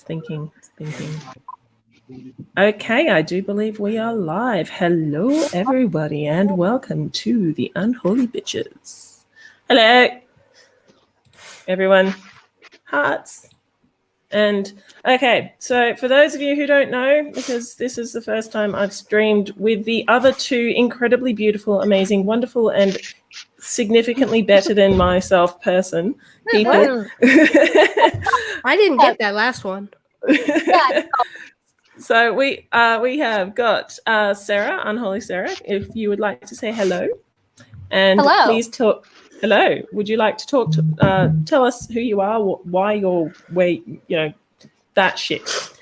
thinking. Okay, I do believe we are live. Hello, everybody, and welcome to the Unholy Bitches. Hello, everyone. Hearts. And okay, so for those of you who don't know, because this is the first time I've streamed with the other two incredibly beautiful, amazing, wonderful, and significantly better than myself person people. I didn't get that last one. So we have got Sarah, Unholy Sarah, if you would like to say hello. And hello. Please talk. Hello. Would you like to talk to tell us who you are, why you're that shit.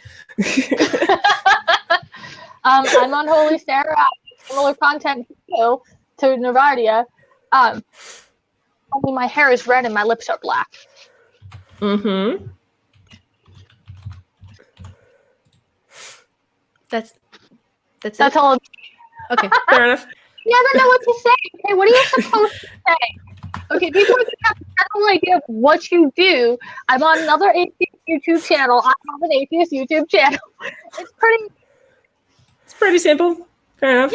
I'm Unholy Sarah. I do similar content to Navardia. Only my hair is red and my lips are black. Mm-hmm. That's it. All. Okay, fair enough. You never know what to say. Okay, what are you supposed to say? Okay, people have no idea of what you do. I'm on another atheist YouTube channel. I have an atheist YouTube channel. It's pretty simple. Fair enough.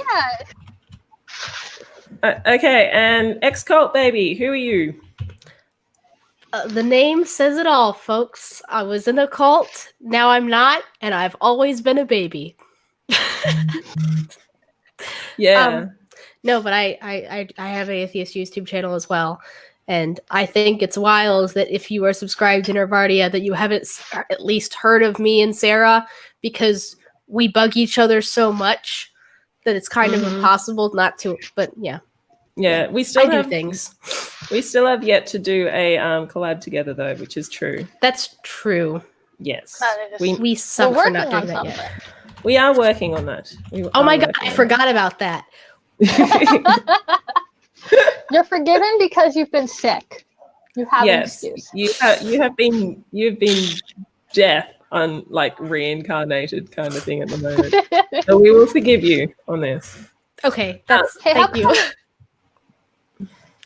Yeah. Okay, and ex-cult baby, who are you? The name says it all, folks. I was in a cult, now I'm not, and I've always been a baby. Yeah. No, but I have an atheist YouTube channel as well, and I think it's wild that if you are subscribed to Nervardia that you haven't at least heard of me and Sarah, because we bug each other so much that it's kind of impossible not to. But yeah, we still do things. We still have yet to do a collab together though, which is true. That's true. Yes, we suck for not doing that yet. We are working on that. Oh my god, I forgot about that. You're forgiven because you've been sick. You have an excuse. You've been death on like reincarnated kind of thing at the moment. So we will forgive you on this. Okay, thank you.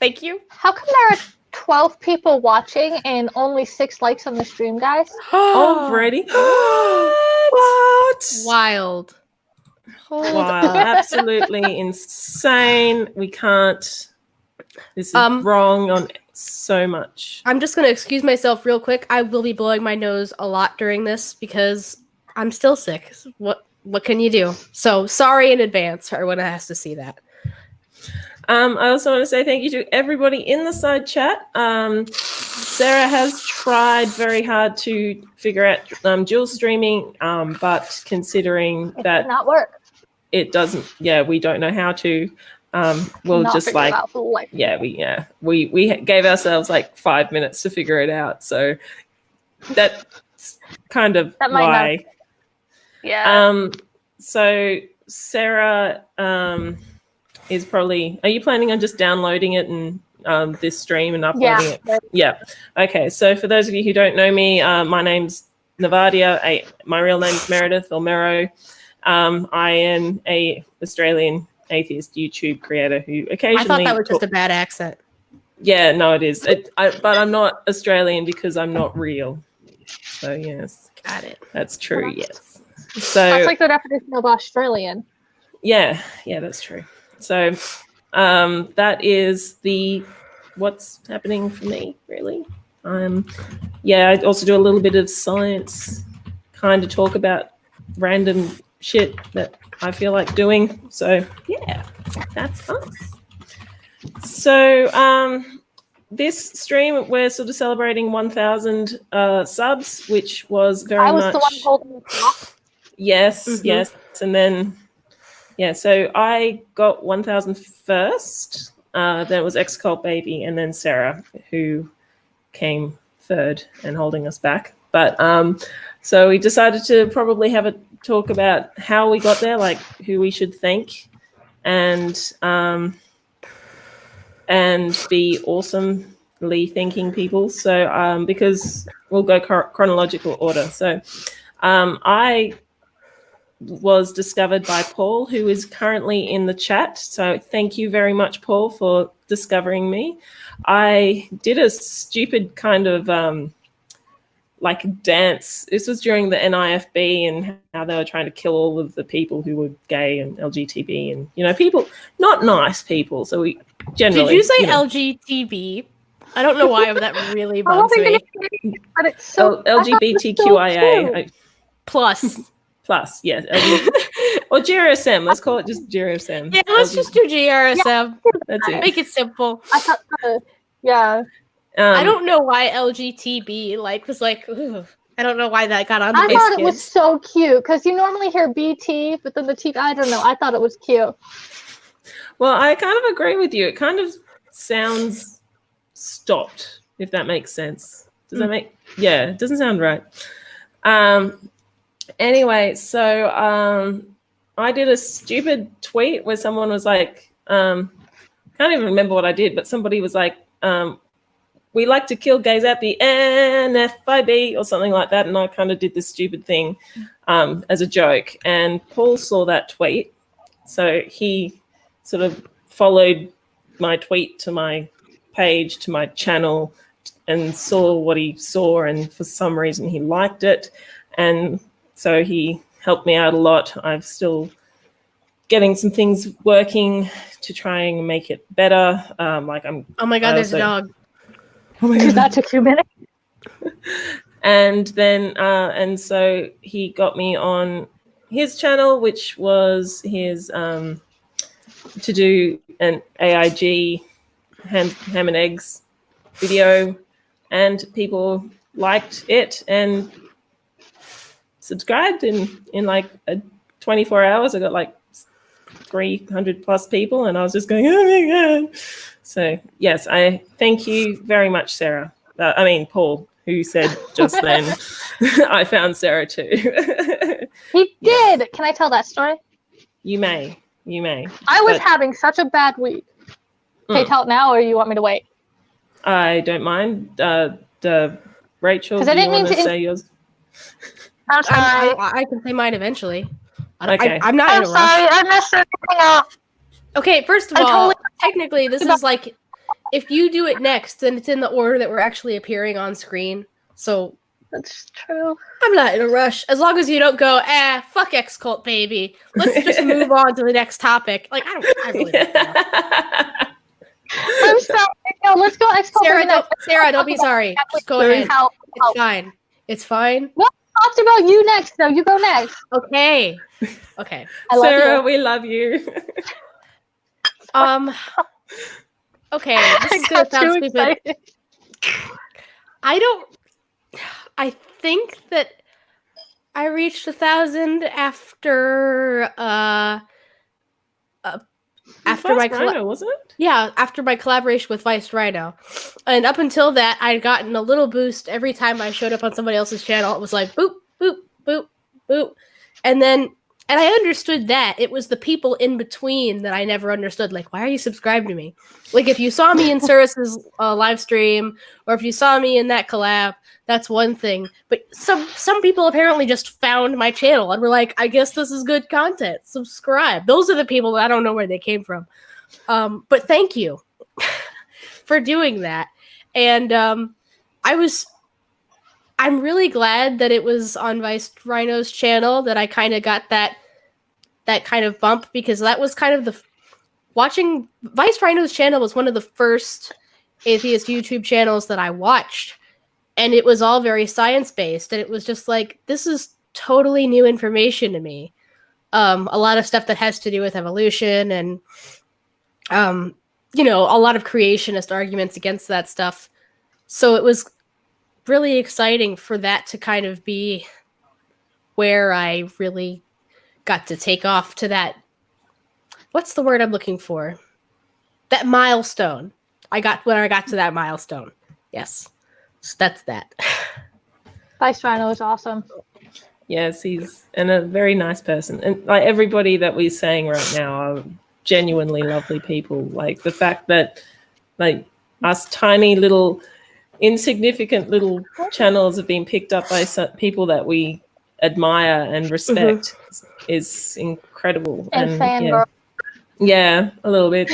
Thank you. How come there are 12 people watching and only 6 likes on the stream, guys? Already? What? Wild. Wow, absolutely insane. We can't. This is wrong on so much. I'm just going to excuse myself real quick. I will be blowing my nose a lot during this because I'm still sick. What can you do? So sorry in advance for everyone that has to see that. I also want to say thank you to everybody in the side chat. Sarah has tried very hard to figure out dual streaming, but considering that did not work. It doesn't. Yeah, we don't know how to. We'll not just like we gave ourselves like 5 minutes to figure it out. So that's kind of why. Yeah. So Sarah is probably. Are you planning on just downloading it and this stream and uploading it? Yeah. Okay. So for those of you who don't know me, my name's Navardia. My real name is Meredith or Mero. I am a Australian atheist YouTube creator who occasionally. I thought that was just a bad accent. Yeah, no, it is. But I'm not Australian because I'm not real. So yes, got it. That's true. Yes. So that's like the definition of Australian. Yeah, that's true. So that is what's happening for me, really. I also do a little bit of science, kind of talk about random shit that I feel like doing. So yeah, that's us. So this stream we're sort of celebrating 1,000 subs, which was very much. I was the one holding the top. Yes, yes, and then. Yeah, so I got 1,000 first, then it was ex-cult baby, and then Sarah, who came third and holding us back. But so we decided to probably have a talk about how we got there, like who we should thank, and be awesomely thanking people. So because we'll go chronological order. So I was discovered by Paul, who is currently in the chat. So thank you very much, Paul, for discovering me. I did a stupid kind of like dance. This was during the NIFB and how they were trying to kill all of the people who were gay and LGTB and, you know, people, not nice people. So we generally. Did you say LGTB? I don't know why that really bugs me. But it's so LGBTQIA. Plus. Plus, yes. Or GRSM. Let's call it just GRSM. Yeah, let's just do GRSM. Yeah. That's it. Make it simple. I thought, yeah. I don't know why LGTB was like, ooh, I don't know why that got on my thought skin. It was so cute because you normally hear BT, but then the T, I don't know. I thought it was cute. Well, I kind of agree with you. It kind of sounds stopped, if that makes sense. Does that make? Yeah, it doesn't sound right. Anyway, so I did a stupid tweet where someone was like, can't even remember what I did, but somebody was like, we like to kill gays at the NFIB or something like that. And I kind of did this stupid thing as a joke. And Paul saw that tweet. So he sort of followed my tweet to my page, to my channel, and saw what he saw. And for some reason, he liked it. And so he helped me out a lot. I'm still getting some things working to try and make it better. Oh my God, there's a dog. Oh my God. That took 2 minutes. And then, and so he got me on his channel, which was his to do an AIG ham and eggs video, and people liked it and subscribed. In like 24 hours, I got like 300 plus people, and I was just going, oh my God. So yes, I thank you very much, Sarah. Paul, who said just then, I found Sarah too. He did. Can I tell that story? You may. I was having such a bad week. Okay, tell it now, or you want me to wait? I don't mind. Rachel, do you want to say yours? I'm sorry. I can say mine eventually. Okay. I'm not in a rush. Sorry, I messed everything up. Okay, first of all, technically, this is like, if you do it next, then it's in the order that we're actually appearing on screen. So that's true. I'm not in a rush. As long as you don't go, fuck X-Cult, baby. Let's just move on to the next topic. Like, I really don't care. I'm sorry. No, let's go X-Cult. Sarah, don't be sorry. Just go ahead. It's fine. It's fine. Well, I talked about you next, though. You go next. Okay. Sarah, we love you. Okay, this is gonna sound stupid. I think that I reached 1,000 after my Rhino, wasn't it? Yeah, after my collaboration with Vice Rhino. And up until that, I'd gotten a little boost every time I showed up on somebody else's channel. It was like boop, boop, boop, boop. And I understood that. It was the people in between that I never understood. Like, why are you subscribed to me? Like, if you saw me in Cirrus's live stream, or if you saw me in that collab, that's one thing. But some people apparently just found my channel and were like, I guess this is good content. Subscribe. Those are the people that I don't know where they came from. But thank you for doing that. And I'm really glad that it was on Vice Rhino's channel that I kind of got that kind of bump, because that was kind of watching Vice Rhino's channel was one of the first atheist YouTube channels that I watched, and it was all very science-based, and it was just like, this is totally new information to me. A lot of stuff that has to do with evolution and, a lot of creationist arguments against that stuff. So it was really exciting for that to kind of be where I really got to take off to that. What's the word I'm looking for? That milestone. I got to that milestone. Yes. So that's that. Vice Rhino is awesome. Yes, he's a very nice person. And like everybody that we're saying right now are genuinely lovely people. Like the fact that like us tiny little insignificant little channels have been picked up by people that we admire and respect is incredible. And yeah, a little bit.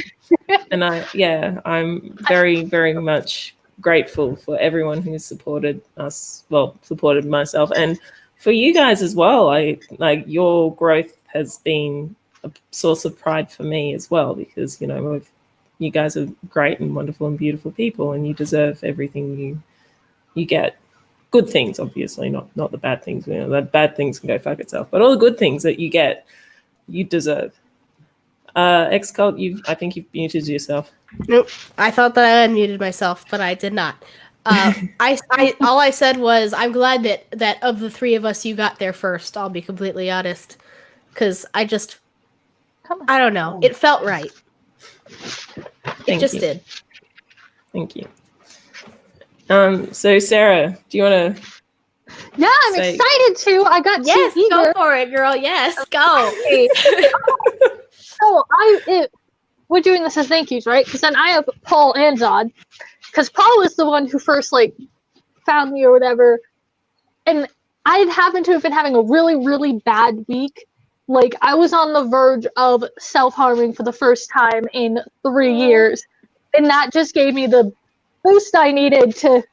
And I'm very, very much grateful for everyone who's supported us, supported myself, and for you guys as well. Your growth has been a source of pride for me as well, because you guys are great and wonderful and beautiful people, and you deserve everything you get. Good things, obviously, not the bad things. The bad things can go fuck itself, but all the good things that you get, you deserve. X-Cult, I think you've muted yourself. Nope. I thought that I unmuted myself, but I did not. All I said was, I'm glad that of the three of us, you got there first. I'll be completely honest, because I don't know. It felt right. It just did. Thank you. So Sarah, do you want to? Yeah, I'm excited to. I got yes, go for it, girl. Yes, go. So we're doing this as thank yous, right? Because then I have Paul and Zod, because Paul was the one who first found me or whatever, and I happened to have been having a really, really bad week. I was on the verge of self-harming for the first time in 3 years, and that just gave me the boost I needed to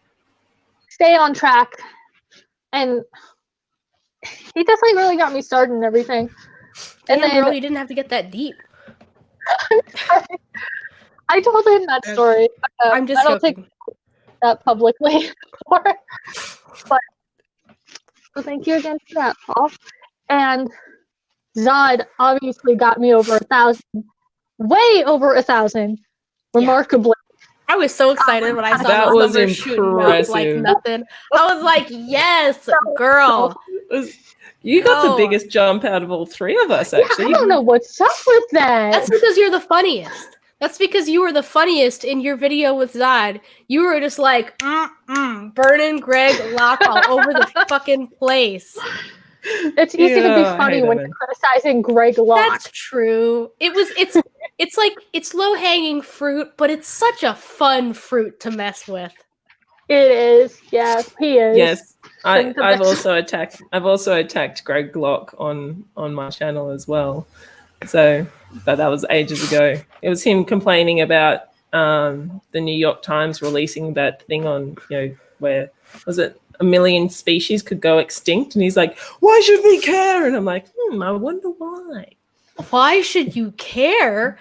stay on track. And he definitely really got me started and everything. And then, girl, you didn't have to get that deep. I told him that story. I'm just I don't think that publicly before. But so thank you again for that, Paul. And Zod obviously got me over 1,000, way over 1,000, remarkably. I was so excited when I saw those numbers shooting up like nothing. I was like, yes, girl. You got the biggest jump out of all three of us, actually. I don't know what's up with that. That's because you're the funniest. That's because you were the funniest in your video with Zod. You were just like, burning Greg Locke all over the fucking place. It's easy to be funny when you're criticizing Greg Locke. That's true. It's like, it's low-hanging fruit, but it's such a fun fruit to mess with. It is. Yeah, he is. Yes. I've also attacked Greg Locke on my channel as well. So, but that was ages ago. It was him complaining about the New York Times releasing that thing on, where was it 1 million species could go extinct, and he's like, "Why should we care?" And I'm like, I wonder why. Why should you care?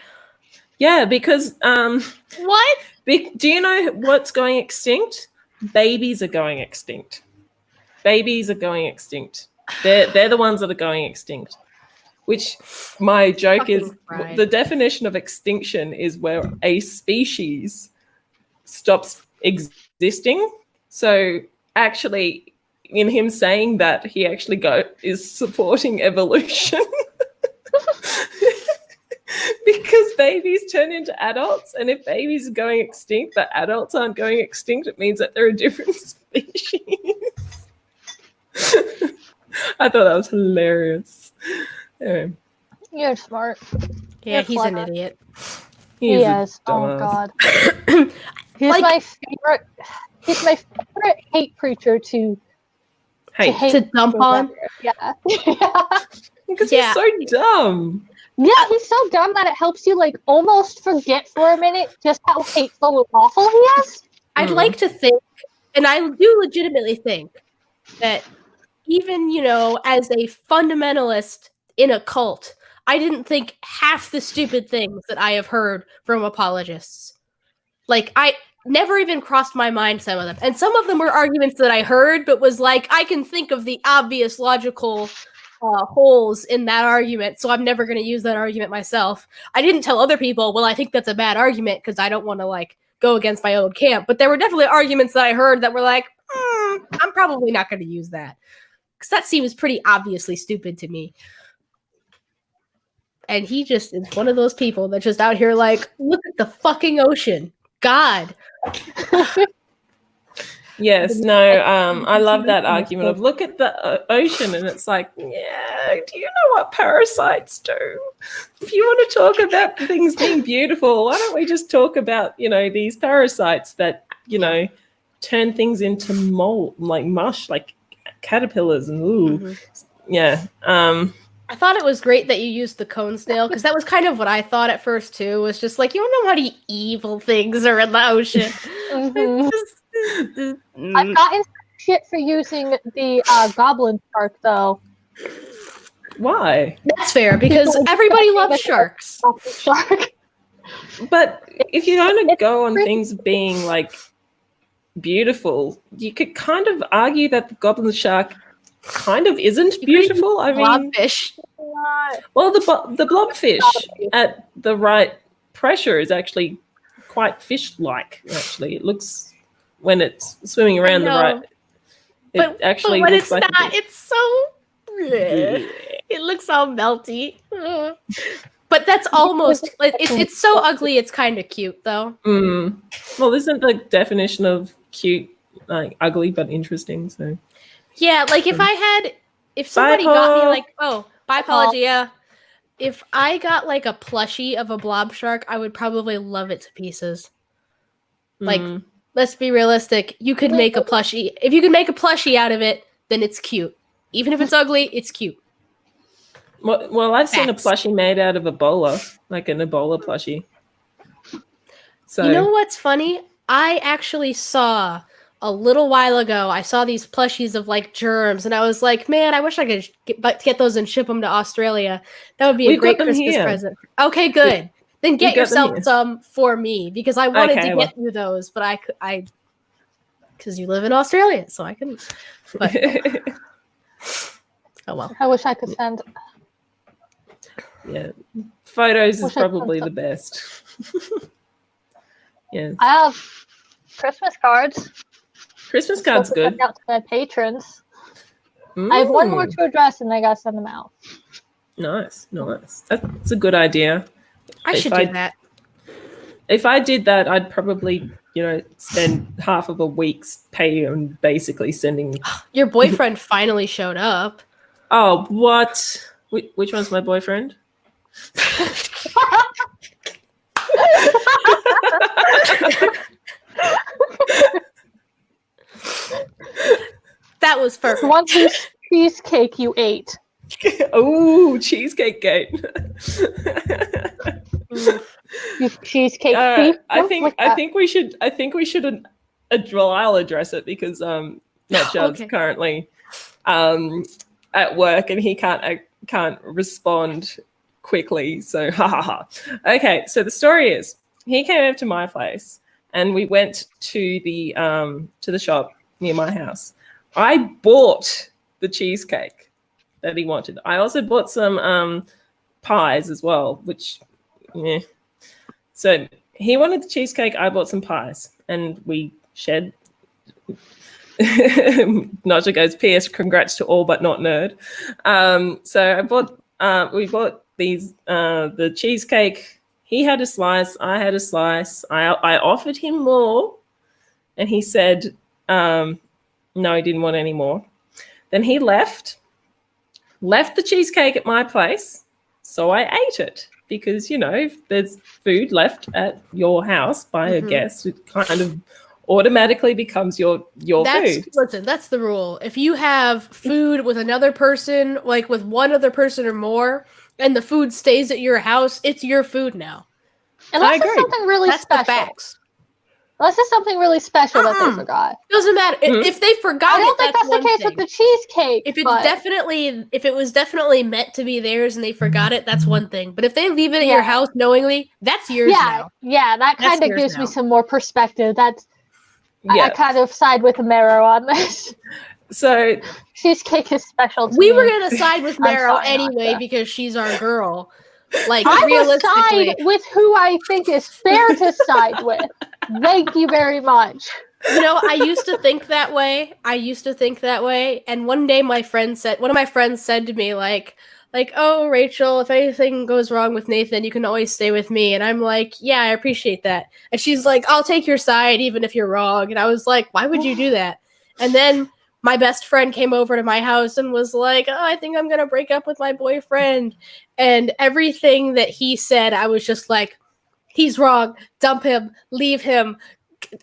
Yeah, because what? Do you know what's going extinct? Babies are going extinct. Babies are going extinct. They're the ones that are going extinct. Which my joke is the definition of extinction is where a species stops existing. So actually, in him saying that, he actually is supporting evolution. Because babies turn into adults, and if babies are going extinct but adults aren't going extinct, it means that they're a different species. I thought that was hilarious. Anyway. You're smart. Yeah, he's an idiot. He is. Oh God. He's my favorite. He's my favorite hate preacher to dump on. Yeah. Because he's so dumb. Yeah, he's so dumb that it helps you almost forget for a minute just how hateful and awful he is. I'd like to think, and I do legitimately think, that even, as a fundamentalist in a cult, I didn't think half the stupid things that I have heard from apologists. I never even crossed my mind, some of them. And some of them were arguments that I heard, but was I can think of the obvious logical holes in that argument, so I'm never going to use that argument myself. I didn't tell other people, well, I think that's a bad argument, because I don't want to go against my own camp. But there were definitely arguments that I heard that were I'm probably not going to use that, because that seems pretty obviously stupid to me. And he just is one of those people that's just out here look at the fucking ocean. God. Yes, no, I love that argument of look at the ocean, and it's do you know what parasites do? If you want to talk about things being beautiful, why don't we just talk about, these parasites that, turn things into mold, mush, like caterpillars and yeah. I thought it was great that you used the cone snail because that was kind of what I thought at first too. Was just like, you don't know how many evil things are in the ocean. I've gotten shit for using the goblin shark though. Why? That's fair because everybody loves sharks. Shark. But if you're going to go on things being like beautiful, you could kind of argue that the goblin shark kind of isn't beautiful. I mean, blobfish. Well, the blobfish at the right pressure is actually quite fish-like. Actually, it looks when it's swimming around the right. It actually but looks it's like not. It's so. It looks all melty. But that's almost. It's so ugly. It's kind of cute though. Well, isn't the definition of cute like ugly but interesting? So. Yeah, like if somebody got me like, bye, Pelagia. If I got like a plushie of a blob shark, I would probably love it to pieces. Like, let's be realistic. You could make a plushie. If you could make a plushie out of it, then it's cute. Even if it's ugly, it's cute. Well, I've seen a plushie made out of Ebola, like an Ebola plushie. So you know what's funny? I actually saw a little while ago, I saw these plushies of like germs, and I was like, man, I wish I could get those and ship them to Australia. That would be a great Christmas present. Okay, good. Then get yourself some for me because I wanted to get you those, but I because you live in Australia, so I couldn't. But, oh well. I wish I could send. Yeah, photos is probably the best. Yes. I have Christmas cards. Christmas cards good. Send out to my patrons. I have one more to address, and I gotta send them out. Nice. That's a good idea. I should do that. If I did that, I'd probably, spend half of a week's pay on basically sending. Your boyfriend finally showed up. Oh, what? Which one's my boyfriend? That was perfect. One piece cheesecake you ate. Oh, cheesecake gate. Cheesecake. I think we should. Well, I'll address it because Nutjob's currently at work and he can't respond quickly. So Okay, so the story is he came over to my place and we went to the shop near my house. I bought the cheesecake that he wanted. I also bought some pies as well, which So he wanted the cheesecake, I bought some pies, and we shared. Naja goes, P.S. Congrats to all but not nerd. So we bought these the cheesecake. He had a slice, I had a slice. I offered him more, and he said no, he didn't want any more. Then he left the cheesecake at my place, so I ate it. Because, if there's food left at your house by a guest, it kind of automatically becomes your food. Listen, that's the rule. If you have food with another person, like with one other person or more, and the food stays at your house, it's your food now. Unless it's something really special. The facts. Unless it's something really special that they forgot. Doesn't matter. If they forgot I don't think that's the case with the cheesecake. If it was definitely meant to be theirs and they forgot it, that's one thing. But if they leave it at your house knowingly, that's yours now. Yeah, that kind of gives me some more perspective. I kind of side with Marrow on this. So cheesecake is special to me. We were gonna side with Marrow anyway because she's our girl. Like I will realistically, side with who I think is fair to side with. Thank you very much. I used to think that way. And one day one of my friends said to me like, oh, Rachel, if anything goes wrong with Nathan, you can always stay with me. And I'm like, yeah, I appreciate that. And she's like, I'll take your side even if you're wrong. And I was like, why would you do that? And then my best friend came over to my house and was like, oh, I think I'm going to break up with my boyfriend. And everything that he said, I was just like, he's wrong. Dump him. Leave him.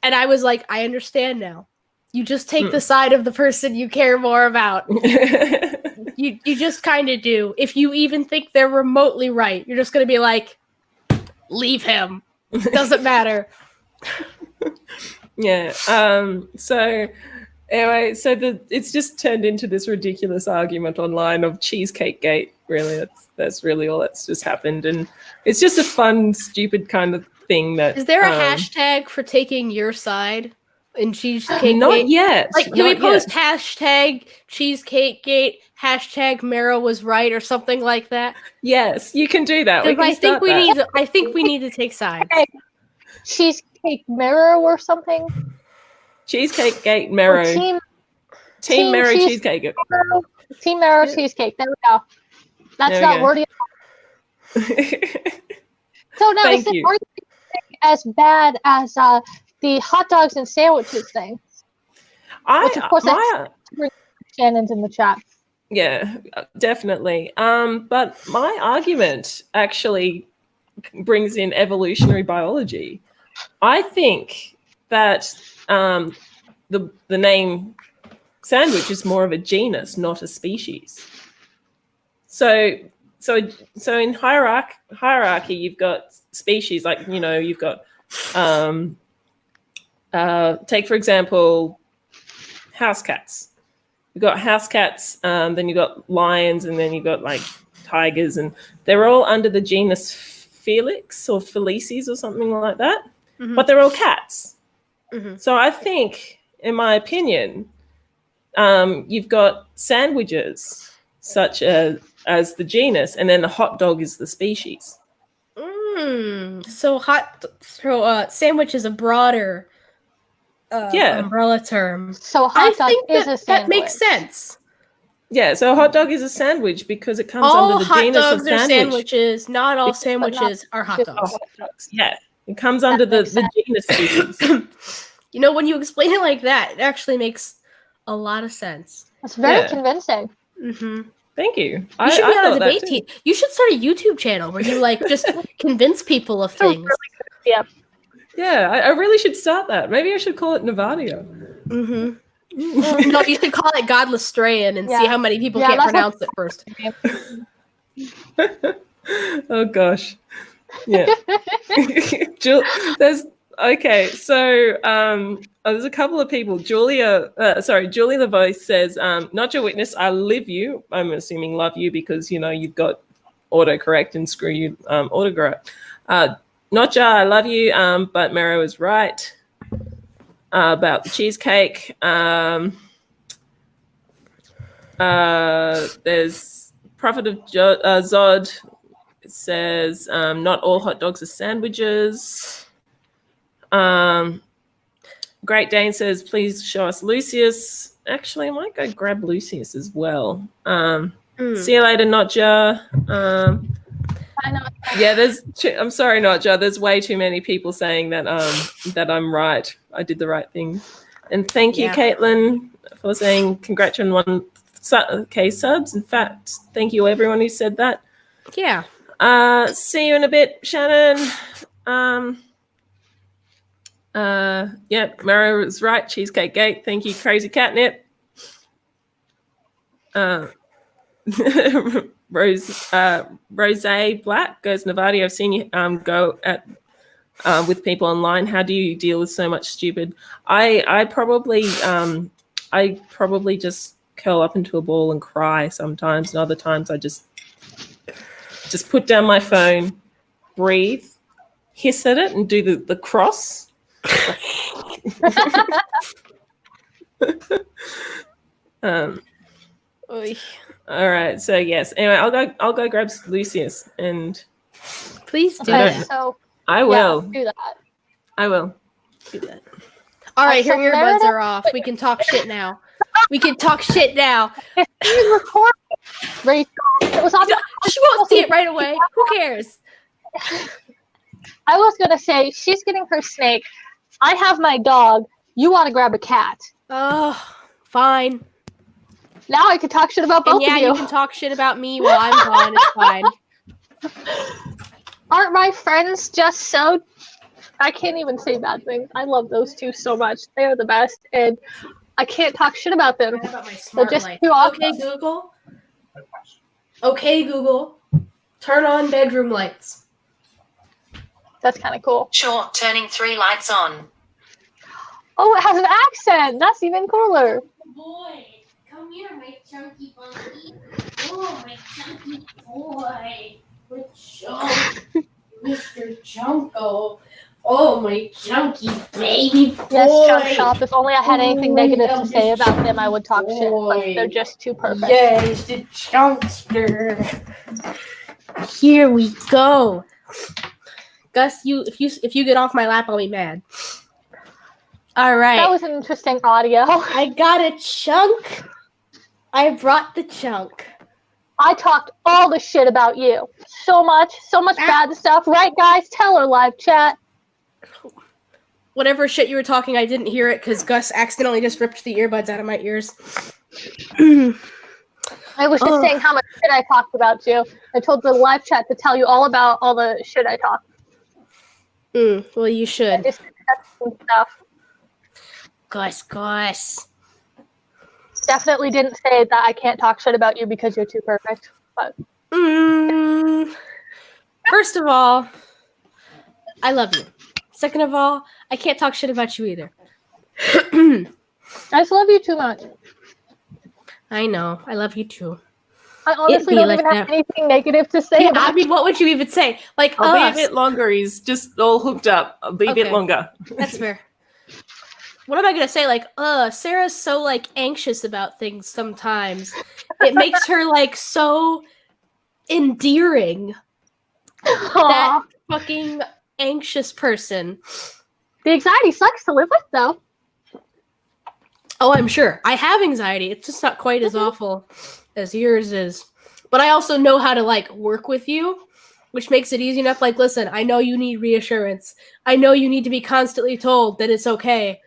And I was like, I understand now. You just take the side of the person you care more about. You You just kind of do. If you even think they're remotely right, you're just going to be like, leave him. Doesn't matter. Yeah. So anyway, it's just turned into this ridiculous argument online of Cheesecake Gate. Really, that's really all that's just happened, and it's just a fun, stupid kind of thing. That is there a hashtag for taking your side in Cheesecake not Gate? Yet. Like, can we post hashtag Cheesecake Gate, hashtag Mara was right, or something like that? Yes, you can do that. I think we need to take sides. Okay. Cheesecake Mirror or something. Cheesecake Gate Marrow. Team Marrow Cheesecake. Team Marrow Cheesecake. There we go. That's not wordy. So now is it as bad as the hot dogs and sandwiches thing? Which of course Shannon's in the chat. Yeah, definitely. But my argument actually brings in evolutionary biology. I think that the name sandwich is more of a genus, not a species. So in hierarchy, you've got species, like, you've got take for example house cats. You've got house cats, then you've got lions, and then you've got like tigers, and they're all under the genus Felix or Felices or something like that. Mm-hmm. But they're all cats. Mm-hmm. So I think, in my opinion, you've got sandwiches such as the genus, and then the hot dog is the species. So sandwich is a broader umbrella term. So hot dog is a sandwich. That makes sense. Yeah, so a hot dog is a sandwich because it comes under the genus of sandwich. All hot dogs are sandwiches. Not all sandwiches are hot dogs. Yeah, it comes under the genus species. When you explain it like that, it actually makes a lot of sense. It's very convincing. Mm-hmm. Thank you. You should be on a debate team. You should start a YouTube channel where you just convince people of things. Yeah. Yeah, I really should start that. Maybe I should call it Nevadio. Mm-hmm. No, you should call it Godless Strayan and see how many people can't pronounce it first. Oh gosh. Yeah. There's a couple of people. Julie the Voice says, not your witness, I live you. I'm assuming love you because you've got autocorrect and screw you autocorrect. Notja, I love you, but Mero is right about the cheesecake. There's Prophet of Zod. It says, not all hot dogs are sandwiches. Great Dane says, please show us Lucius. Actually, I might go grab Lucius as well. See you later, Notja. Yeah, I'm sorry, Notja. There's way too many people saying that that I'm right. I did the right thing. And thank you, Caitlin, for saying congrats on 1K subs. In fact, thank you everyone who said that. Yeah. See you in a bit, Shannon. Mara was right. Cheesecake Gate. Thank you, Crazy Catnip. Rose Black goes, Navadi, I've seen you go at with people online. How do you deal with so much stupid? I probably just curl up into a ball and cry sometimes, and other times I just put down my phone, breathe, hiss at it, and do the cross. All right, so yes. Anyway, I'll go grab Lucius and please do that. So I will do that. I will do that. All right, your earbuds are off. We can talk shit now. We can talk shit now. Rachel, it was on she won't see it right away. Who cares? I was gonna say she's getting her snake. I have my dog. You want to grab a cat? Oh, fine. Now I can talk shit about both of you. Yeah, you can talk shit about me while I'm gone. It's fine. Aren't my friends just so... I can't even say bad things. I love those two so much. They are the best, and I can't talk shit about them. About my smart just life. too often. Okay, Google. Okay, Google, turn on bedroom lights. That's kind of cool. Sure, turning 3 lights on. Oh, it has an accent. That's even cooler. Boy, come here, my chunky monkey. Oh, my chunky boy. Good chunk, Mr. Chunko. Oh, my chunky baby boy. Yes, Chunk Shop. If only I had anything negative to Oh, say about them, I would talk shit, but boy. they're just too perfect. Yes, the chunkster. Here we go. Gus, if you get off my lap, I'll be mad. All right. That was an interesting audio. I got a chunk. I brought the chunk. I talked all the shit about you. So much bad stuff. Right, guys? Tell her, live chat. Whatever shit you were talking, I didn't hear it because Gus accidentally just ripped the earbuds out of my ears. I was just saying how much shit I talked about you. I told the live chat to tell you all about all the shit I talked. Well, you should. Just stuff. Gus. Definitely didn't say that I can't talk shit about you because you're too perfect. But first of all, I love you. Second of all, I can't talk shit about you either. I just love you too much. I know. I love you too. I honestly don't even have anything negative to say. Yeah, I mean, what would you even say? Like, I'll be a bit longer. He's just all hooked up. I'll be a bit longer. That's fair. What am I gonna say? Like, Sarah's so like anxious about things sometimes. It makes her like so endearing. That fucking anxious person. The anxiety sucks to live with, though. Oh, I'm sure. I have anxiety. It's just not quite as awful as yours is. But I also know how to like work with you, which makes it easy enough. Like, listen, I know you need reassurance. I know you need to be constantly told that it's okay.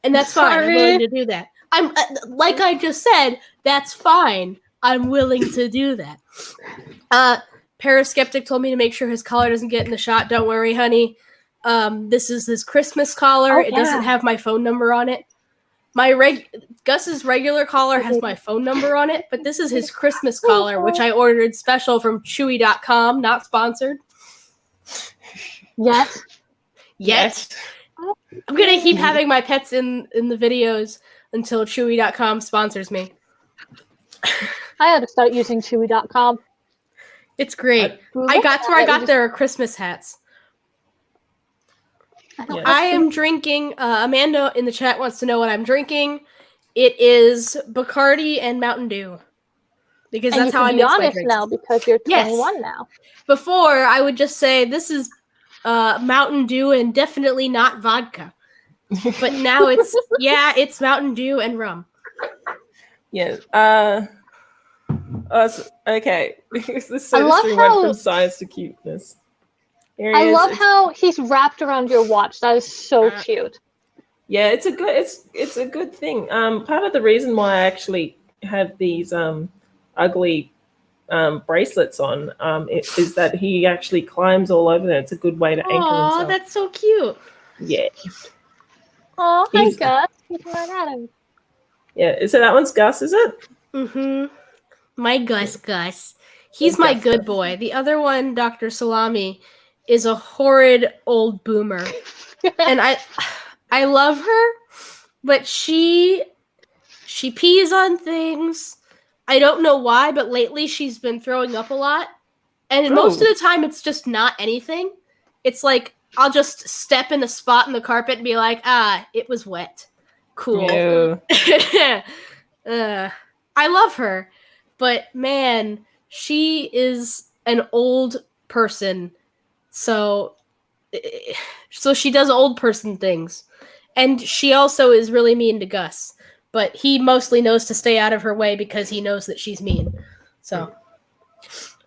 And that's fine. I'm willing to do that. I'm like I just said, that's fine. I'm willing to do that. Paraskeptic told me to make sure his collar doesn't get in the shot. Don't worry, honey. This is his Christmas collar. It doesn't have my phone number on it. Gus's regular collar has my phone number on it, but this is his Christmas collar, which I ordered special from Chewy.com, not sponsored. Yet. I'm gonna keep having my pets in the videos until Chewy.com sponsors me. I had to start using Chewy.com. It's great. I got their Christmas hats. I am drinking. Amanda in the chat wants to know what I'm drinking. It is Bacardi and Mountain Dew. Because that's how I mix my drinks. Now because you're 21 now. Before, I would just say this is Mountain Dew and definitely not vodka. But now it's Mountain Dew and rum. Yeah. Okay. This stream went from science to cuteness. I love how he's wrapped around your watch. That is so cute. Yeah, it's a good thing. Part of the reason why I actually have these ugly bracelets on is that he actually climbs all over there. It's a good way to anchor himself. Oh, that's so cute. Yeah. Oh, hi Gus. He's right at him. Yeah, so that one's Gus, is it? Mm-hmm. My Gus. He's my good boy. The other one, Dr. Salami, is a horrid old boomer. And I love her, but she pees on things. I don't know why, but lately she's been throwing up a lot. And most of the time it's just not anything. It's like I'll just step in a spot in the carpet and be like, it was wet. Cool. Yeah. I love her, but man, she is an old person. So she does old person things. And she also is really mean to Gus. But he mostly knows to stay out of her way because he knows that she's mean. So.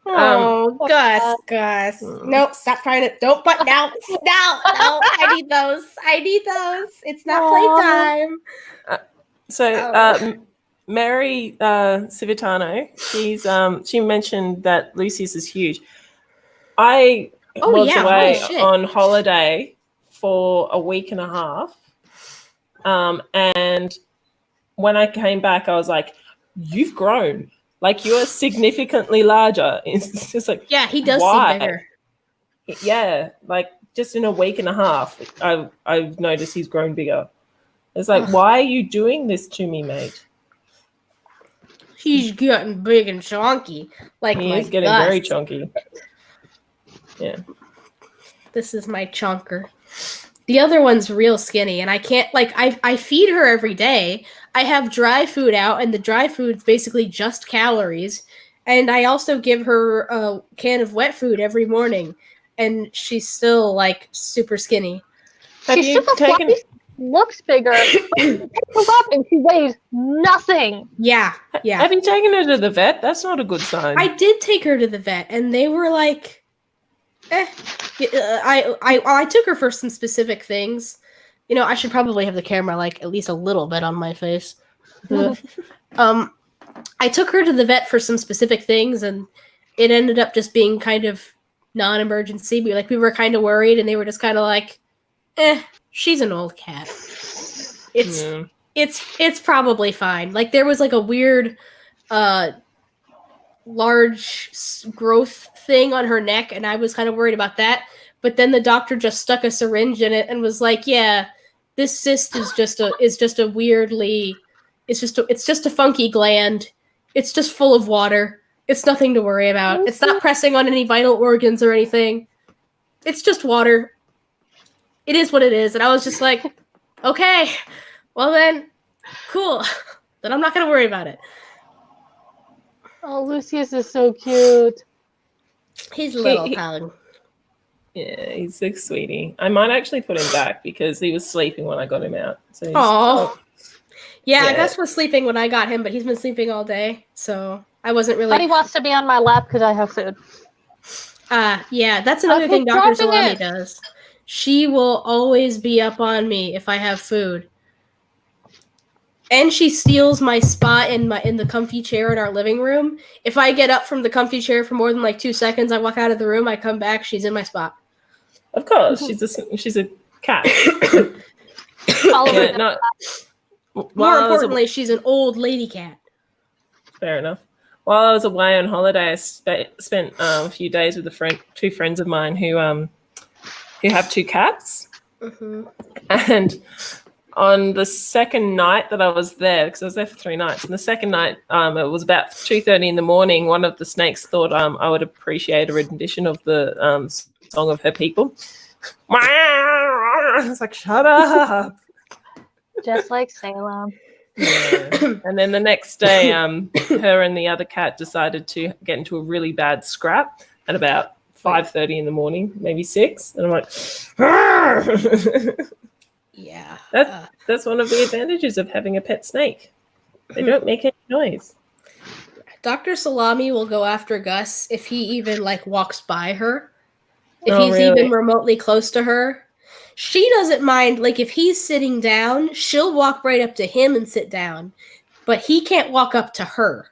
Gus. Nope, stop trying to. Don't butt now. No, I need those. It's not playtime. Mary Civitano, she mentioned that Lucy's is huge. I was away on holiday for a week and a half. And when I came back, I was like, you've grown. Like, you're significantly larger. It's just like, yeah, he does why? seem bigger. Yeah, like just in a week and a half, I've noticed he's grown bigger. It's like, why are you doing this to me, mate? He's getting big and chunky. Like He my is getting very chunky. Yeah. This is my chunker. The other one's real skinny, and I can't, like, I feed her every day. I have dry food out, and the dry food's basically just calories. And I also give her a can of wet food every morning, and she's still, like, super skinny. Have you taken... looks bigger, but you pick her up and she weighs nothing. Yeah. Have you taken her to the vet? That's not a good sign. I did take her to the vet, and they were like, I took her for some specific things. You know, I should probably have the camera like at least a little bit on my face. I took her to the vet for some specific things, and it ended up just being kind of non-emergency. We were kind of worried, and they were just kind of like, she's an old cat. It's probably fine. Like, there was like a weird large growth thing on her neck, and I was kind of worried about that. But then the doctor just stuck a syringe in it and was like, "Yeah, this cyst is just a weirdly, it's just a funky gland. It's just full of water. It's nothing to worry about. It's not pressing on any vital organs or anything. It's just water. It is what it is." And I was just like, "Okay, well then, cool. Then I'm not gonna worry about it." Oh, Lucius is so cute. He's a little pug. Yeah, he's a sweetie. I might actually put him back because he was sleeping when I got him out. So yeah, Gus was sleeping when I got him, but he's been sleeping all day, so I wasn't really. But he wants to be on my lap because I have food. Yeah, that's another thing Dr. Salami does. She will always be up on me if I have food. And she steals my spot in the comfy chair in our living room. If I get up from the comfy chair for more than like 2 seconds, I walk out of the room, I come back, she's in my spot. Of course, she's a cat. More importantly, she's an old lady cat. Fair enough. While I was away on holiday, I spent a few days with two friends of mine who have two cats. Mm-hmm. And on the second night that I was there, because I was there for 3 nights, and the second night, it was about 2:30 in the morning, one of the snakes thought I would appreciate a rendition of the Song of Her People. I was like, shut up. Just like Salem. Yeah. And then the next day, her and the other cat decided to get into a really bad scrap at about 5:30 in the morning, maybe 6. And I'm like, yeah. That's one of the advantages of having a pet snake. They don't make any noise. Dr. Salami will go after Gus if he even like walks by her. If he's even remotely close to her. She doesn't mind, like, if he's sitting down, she'll walk right up to him and sit down. But he can't walk up to her.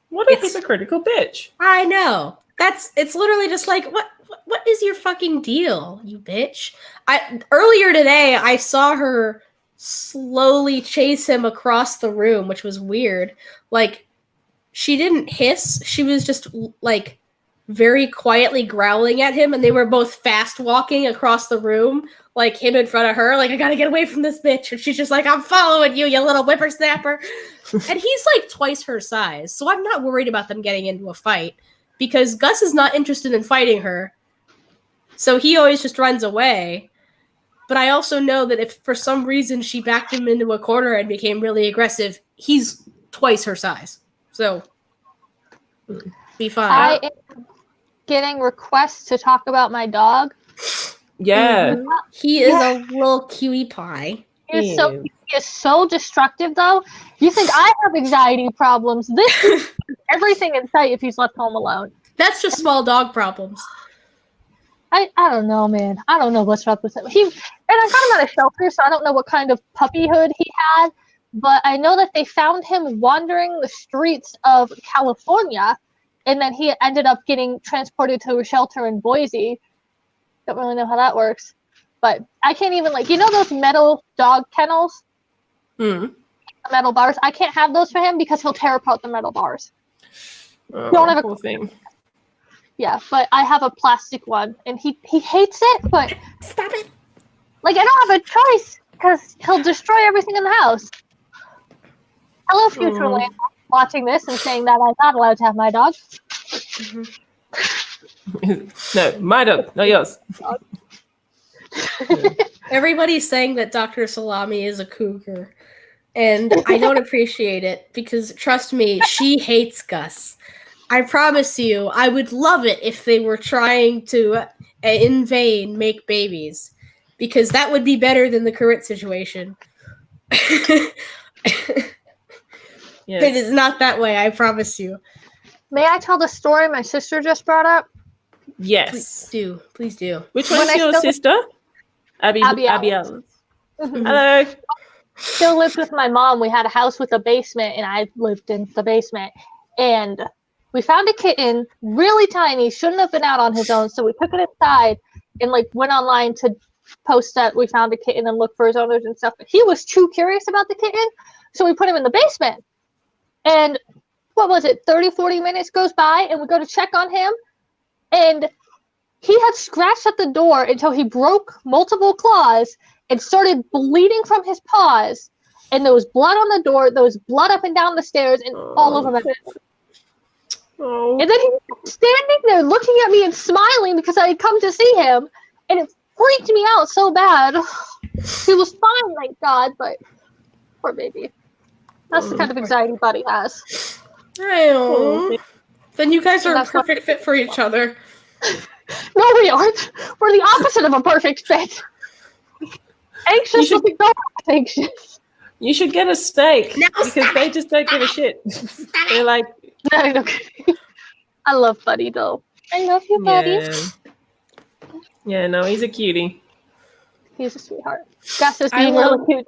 What a hypocritical bitch. I know. It's literally just like, what is your fucking deal, you bitch? Earlier today, I saw her slowly chase him across the room, which was weird. Like, she didn't hiss. She was just, like, very quietly growling at him, and they were both fast walking across the room, like him in front of her, like, I gotta get away from this bitch. And she's just like, I'm following you, you little whippersnapper. And he's like twice her size, so I'm not worried about them getting into a fight, because Gus is not interested in fighting her, so he always just runs away. But I also know that if for some reason she backed him into a corner and became really aggressive, he's twice her size, so be fine. I am getting requests to talk about my dog. Yeah. Mm-hmm. He is a little cutie pie. He is so destructive, though. You think I have anxiety problems? This is everything in sight if he's left home alone. That's just small dog problems. I don't know, man. I don't know what's up with him. And I got him at a shelter, so I don't know what kind of puppyhood he had. But I know that they found him wandering the streets of California, and then he ended up getting transported to a shelter in Boise. Don't really know how that works. But I can't even, like, you know those metal dog kennels? Mm. the metal bars. I can't have those for him because he'll tear apart the metal bars. Oh, Don't have a poor thing. Yeah, but I have a plastic one, and he hates it. But Stop it! like I don't have a choice because he'll destroy everything in the house. Hello, future Land, watching this and saying that I'm not allowed to have my dog. No, my dog, not yours. Everybody's saying that Dr. Salami is a cougar, and I don't appreciate it because, trust me, she hates Gus. I promise you, I would love it if they were trying to, in vain, make babies, because that would be better than the current situation. Yes. It is not that way, I promise you. May I tell the story my sister just brought up? Yes. Please do. Which one's your sister? Abiel. Hello. Still lived with my mom. We had a house with a basement, and I lived in the basement. And we found a kitten, really tiny, shouldn't have been out on his own. So we took it inside and like went online to post that we found a kitten and look for his owners and stuff. But he was too curious about the kitten, so we put him in the basement. And what was it? 30, 40 minutes goes by, and we go to check on him, and he had scratched at the door until he broke multiple claws and started bleeding from his paws. And there was blood on the door, there was blood up and down the stairs, and all over my bed. Oh. And then he was standing there looking at me and smiling because I had come to see him, and it freaked me out so bad. He was fine, thank God, but poor baby. That's the kind of anxiety Buddy has. Oh. Then you guys are a perfect fit for each other. No, we aren't. We're the opposite of a perfect fit. Anxious doesn't go anxious. You should get a steak because they just don't give a shit. They're like, I love Buddy though. I love you, Buddy. Yeah, no, he's a cutie. He's a sweetheart. Gus is being really cute.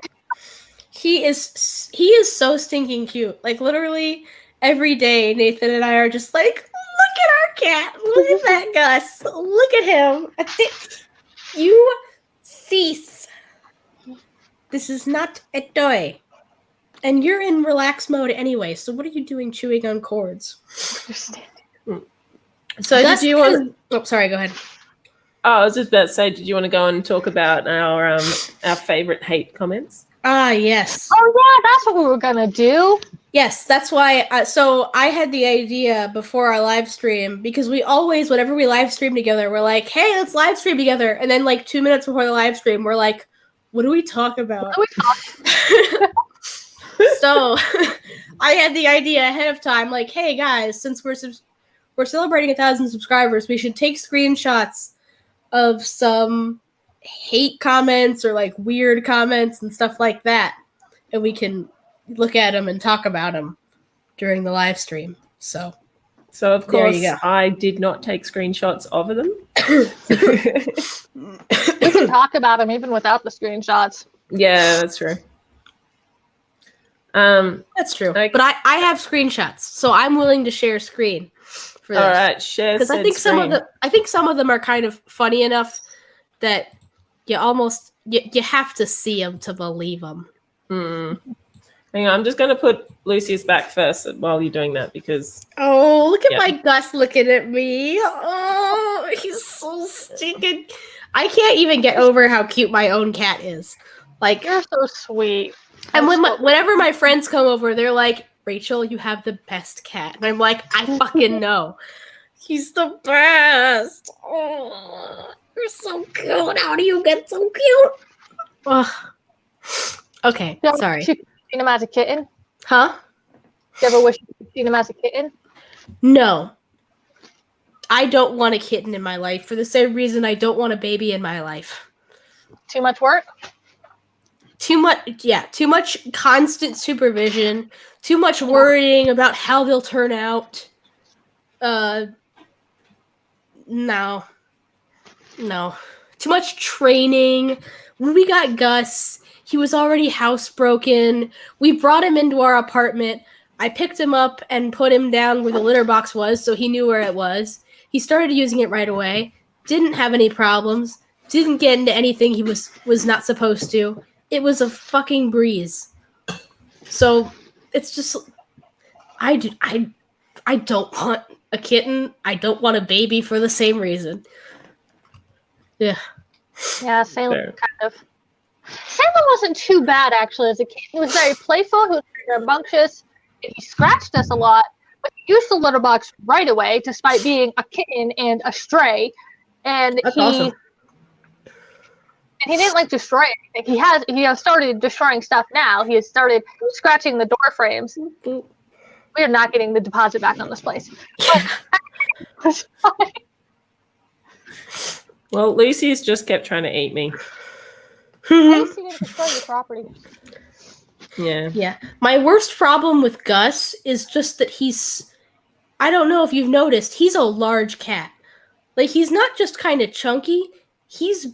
He is so stinking cute. Like literally every day, Nathan and I are just like, look at our cat. Look at that Gus. Look at him. You cease. This is not a toy. And you're in relax mode anyway, so what are you doing chewing on cords? So did you want... Oh, sorry, go ahead. Oh, I was just about to say, did you want to go and talk about our favorite hate comments? Ah, yes. Oh, yeah, that's what we were going to do. Yes, that's why. So I had the idea before our live stream because we always, whenever we live stream together, we're like, hey, let's live stream together. And then like 2 minutes before the live stream, we're like, what do we talk about? So I had the idea ahead of time, like, hey guys, since we're celebrating 1,000 subscribers, we should take screenshots of some hate comments or like weird comments and stuff like that, and we can look at them and talk about them during the live stream. So of course, I did not take screenshots of them. We can talk about them even without the screenshots. Yeah, that's true. That's true. But I have screenshots, so I'm willing to share screen for this. All right, share. Because I think some of them are kind of funny enough that you almost you have to see them to believe them. Hang on, I'm just going to put Lucius back first while you're doing that because... Oh, look at my Gus looking at me. Oh, he's so stinking. I can't even get over how cute my own cat is. Like, you're so sweet. And whenever my friends come over, they're like, Rachel, you have the best cat. And I'm like, I fucking know. He's the best. Oh, you're so cute. How do you get so cute? Ugh. Okay, sorry. Seen him as a kitten? Huh? You ever wish you could seen him as a kitten? No. I don't want a kitten in my life for the same reason I don't want a baby in my life. Too much work? Too much constant supervision, too much worrying about how they'll turn out. No. Too much training. When we got Gus, he was already housebroken. We brought him into our apartment. I picked him up and put him down where the litter box was so he knew where it was. He started using it right away. Didn't have any problems. Didn't get into anything he was not supposed to. It was a fucking breeze. So it's just I don't want a kitten. I don't want a baby for the same reason. Yeah. Yeah, Salem kind of. Salem wasn't too bad actually as a kid. He was very playful. He was very rambunctious. And he scratched us a lot, but he used the litter box right away, despite being a kitten and a stray. And That's awesome. And he didn't like destroy anything. He has started destroying stuff now. He has started scratching the door frames. We are not getting the deposit back on this place. But, well, Lucy's just kept trying to eat me. Lucy didn't destroy your property. Yeah. My worst problem with Gus is just that I don't know if you've noticed, he's a large cat. Like, he's not just kind of chunky, he's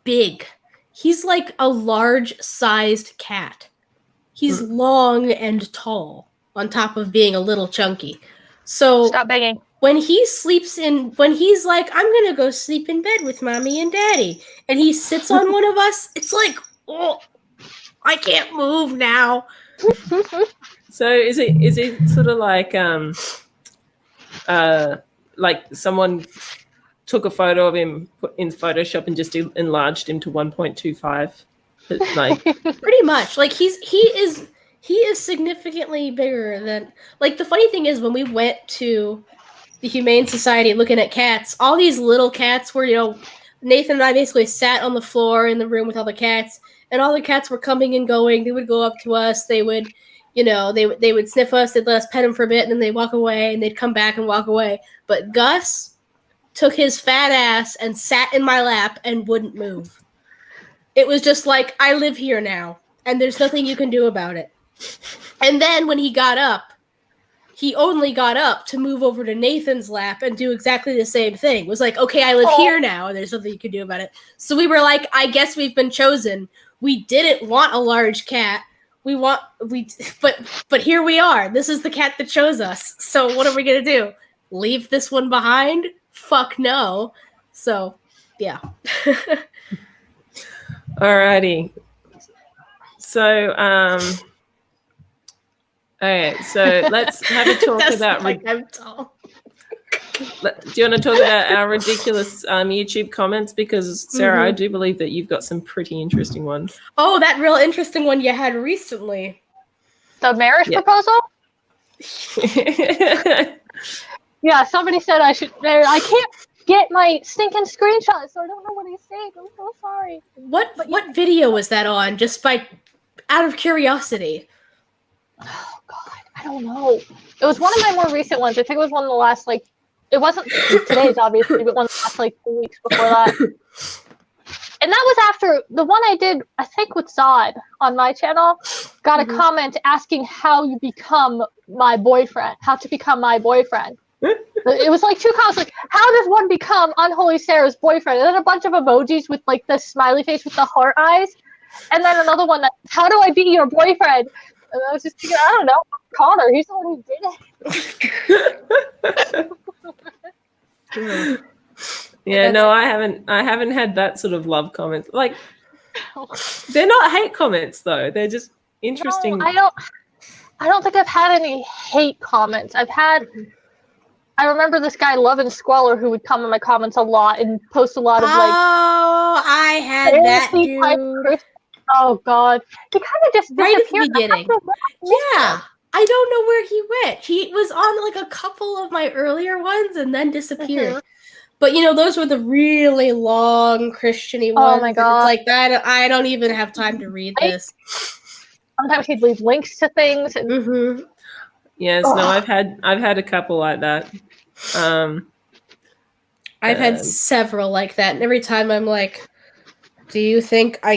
big. He's like a large-sized cat. He's long and tall, on top of being a little chunky. So stop begging. When he's like, I'm gonna go sleep in bed with mommy and daddy, and he sits on one of us, it's like, oh, I can't move now. So is it sort of like someone took a photo of him in Photoshop and just enlarged him to 1.25? Like pretty much. Like he is significantly bigger than, like, the funny thing is when we went to the Humane Society looking at cats, all these little cats were, Nathan and I basically sat on the floor in the room with all the cats, and all the cats were coming and going. They would go up to us. They would, they would sniff us. They'd let us pet them for a bit, and then they'd walk away, and they'd come back and walk away. But Gus took his fat ass and sat in my lap and wouldn't move. It was just like, I live here now, and there's nothing you can do about it. And then when he got up, he only got up to move over to Nathan's lap and do exactly the same thing. It was like, okay, I live here now, and there's nothing you can do about it. So we were like, I guess we've been chosen. We didn't want a large cat. But here we are. This is the cat that chose us. So what are we gonna do? Leave this one behind? Fuck no. So, yeah. Alrighty. So, okay, so let's have a talk about. I'm tall. Do you want to talk about our ridiculous YouTube comments? Because Sarah, I do believe that you've got some pretty interesting ones. Oh, that real interesting one you had recently. The marriage proposal? Yeah, somebody said I should. I can't get my stinking screenshot, so I don't know what he said. I'm so sorry. What video was that on? Just out of curiosity. Oh God, I don't know. It was one of my more recent ones. I think it was one of the last, like, it wasn't today's obviously, but one of the last, like, 2 weeks before that. And that was after the one I did, I think, with Zod on my channel. Got a comment asking how to become my boyfriend. It was like 2 comments, like, how does one become Unholy Sarah's boyfriend? And then a bunch of emojis with, like, the smiley face with the heart eyes. And then another one that, how do I be your boyfriend? And I was just thinking, I don't know, Connor, he's the one who did it. Yeah, no, I haven't had that sort of love comments. Like, they're not hate comments though. They're just interesting. No, I don't think I've had any hate comments. I remember this guy, Love and Squalor, who would come in my comments a lot and post a lot of, like, oh, I had that dude. Oh God, he kind of just right at the disappeared. beginning. Yeah, I don't know where he went. He was on, like, a couple of my earlier ones and then disappeared. But those were the really long Christian-y ones. Oh my God, it's like that. I don't even have time to read this. Sometimes he'd leave links to things. And... Yes, no, I've had a couple like that. I've had several like that, and every time I'm like, do you think I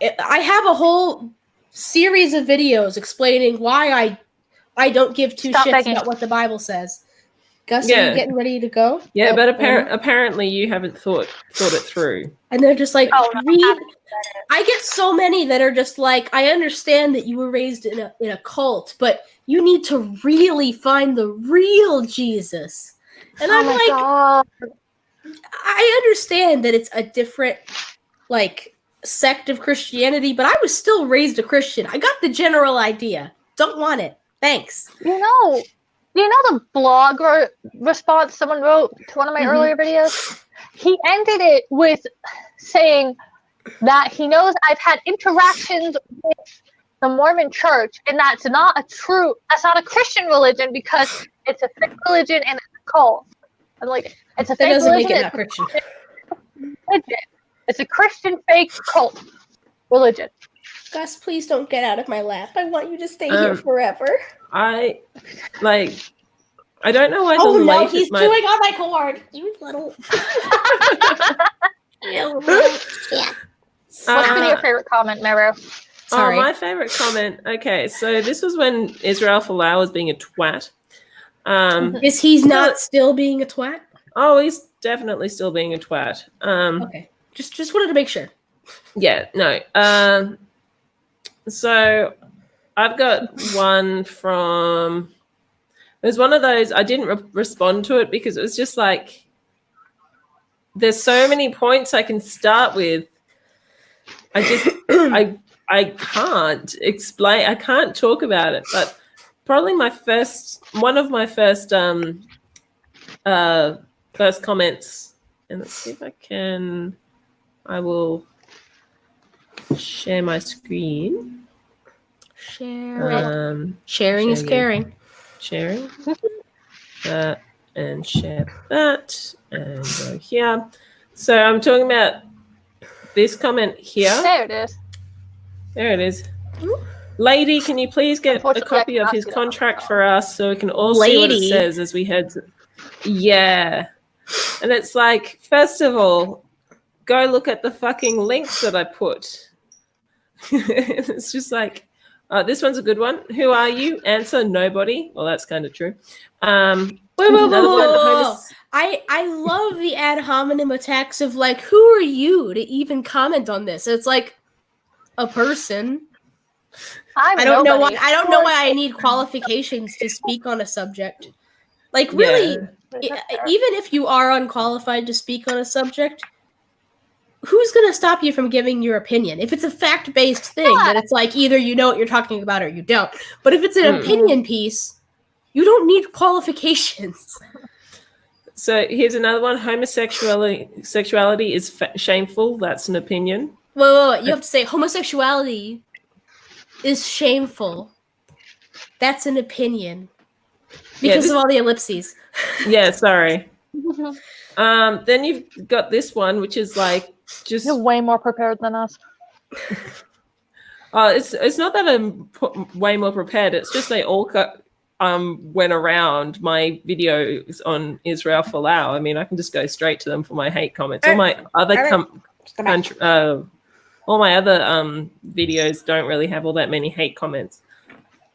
have a whole series of videos explaining why I don't give two shits about what the Bible says. Gus, are you getting ready to go? Yeah, but apparently you haven't thought it through. And they're just like, read. I get so many that are just like, I understand that you were raised in a cult, but you need to really find the real Jesus. And I'm like, God. I understand that it's a different, like, sect of Christianity, but I was still raised a Christian. I got the general idea. Don't want it. Thanks. You know the blog response someone wrote to one of my earlier videos? He ended it with saying that he knows I've had interactions with the Mormon church, and that's not a Christian religion because it's a fake religion and it's a cult. I'm like, it's a fake religion. That doesn't make it not Christian. It's a Christian fake cult religion. Gus, please don't get out of my lap. I want you to stay here forever. I don't know why. Oh no, he's chewing on my cord. You little. What's been your favorite comment, Mero? Sorry. Oh, my favorite comment. Okay, so this was when Israel Folau was being a twat. Is he not still being a twat? Oh, he's definitely still being a twat. Okay, just wanted to make sure. Yeah, no. So I've got one from. It was one of those. I didn't respond to it because it was just like there's so many points I can start with. I can't explain. I can't talk about it. But probably one of my first comments. And let's see if I can. I will share my screen. Sharing is caring. Sharing. And share that. And go here. So I'm talking about this comment here. There it is. Lady, can you please get a copy of his contract for us so we can all see what it says as we head to... Yeah. And it's like, first of all, go look at the fucking links that I put. It's just like, this one's a good one. Who are you? Answer, nobody. Well, that's kind of true. Whoa. I love the ad hominem attacks of like, who are you to even comment on this? It's like a person. I don't know why I need qualifications to speak on a subject. Like, really, even if you are unqualified to speak on a subject, who's going to stop you from giving your opinion? If it's a fact-based thing, then it's like either you know what you're talking about or you don't. But if it's an opinion piece, you don't need qualifications. So here's another one. Sexuality is shameful. That's an opinion. Whoa. You have to say homosexuality is shameful. That's an opinion. Because of all the ellipses. Yeah, sorry. Then you've got this one, which is like just... You're way more prepared than us. It's not that I'm way more prepared. It's just they all went around my videos on Israel Folau. I mean, I can just go straight to them for my hate comments. All my other all my other videos don't really have all that many hate comments.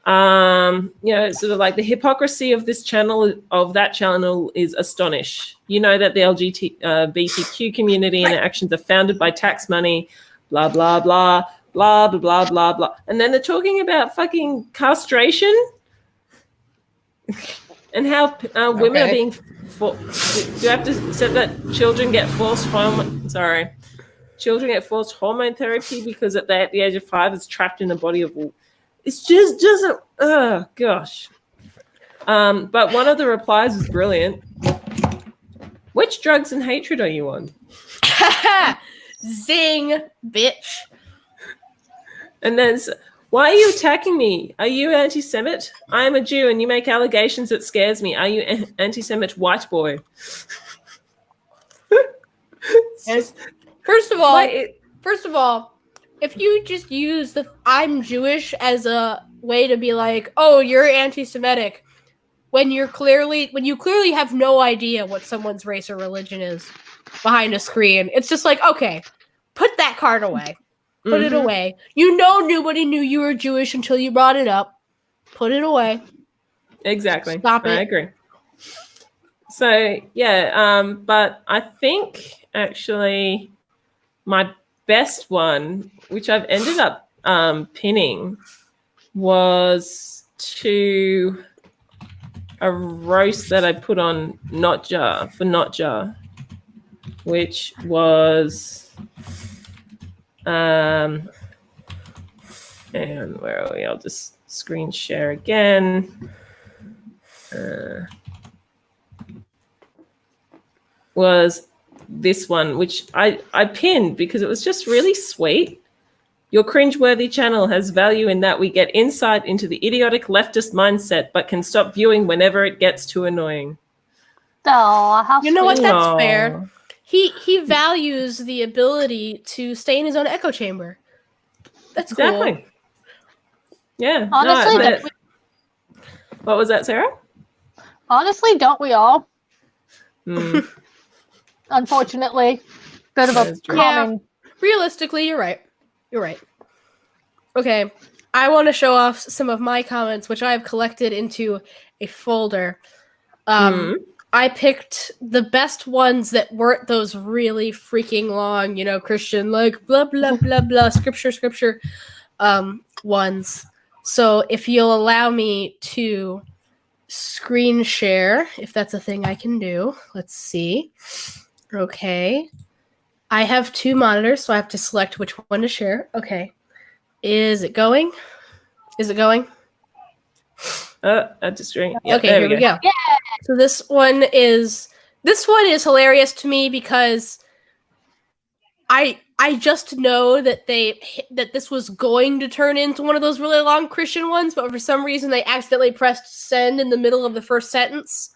Sort of like the hypocrisy of this channel, of that channel, is astonish. You know that the LGBTQ community and actions are founded by tax money, blah, blah, blah, blah, blah, blah, blah, blah. And then they're talking about fucking castration and how women are being... Do you have to say that children get forced hormone therapy because at the age of 5 it's trapped in the body of... It just doesn't... Oh, gosh. But one of the replies was brilliant. Which drugs and hatred are you on? Zing, bitch. And then, why are you attacking me? Are you anti-Semite? I am a Jew and you make allegations that scares me. Are you anti-Semite white boy? First of all, if you just use the I'm Jewish as a way to be like, oh, you're anti-Semitic, when you clearly have no idea what someone's race or religion is behind a screen, it's just like, okay, put that card away. Put it away. You know nobody knew you were Jewish until you brought it up. Put it away. Exactly. Stop it. I agree. So, yeah, but I think actually my best one, which I've ended up pinning, was to a roast that I put on Notjar, which was And where are we? I'll just screen share again. Was this one, which I pinned because it was just really sweet. Your cringeworthy channel has value in that we get insight into the idiotic leftist mindset, but can stop viewing whenever it gets too annoying. Oh, how You know what? sweet. That's fair. He values the ability to stay in his own echo chamber. That's cool. Exactly. Yeah. Honestly, what was that, Sarah? Honestly, don't we all? Mm. Unfortunately, bit of a common. Yeah, realistically, you're right. You're right. Okay, I want to show off some of my comments, which I have collected into a folder. I picked the best ones that weren't those really freaking long, Christian, like blah blah blah blah, scripture, ones. So if you'll allow me to screen share, if that's a thing I can do, let's see. Okay. I have 2 monitors, so I have to select which one to share. Okay. Is it going? I just drink. Yeah, okay, here we go. Yeah. So this one is hilarious to me because I just know that this was going to turn into one of those really long Christian ones, but for some reason they accidentally pressed send in the middle of the first sentence.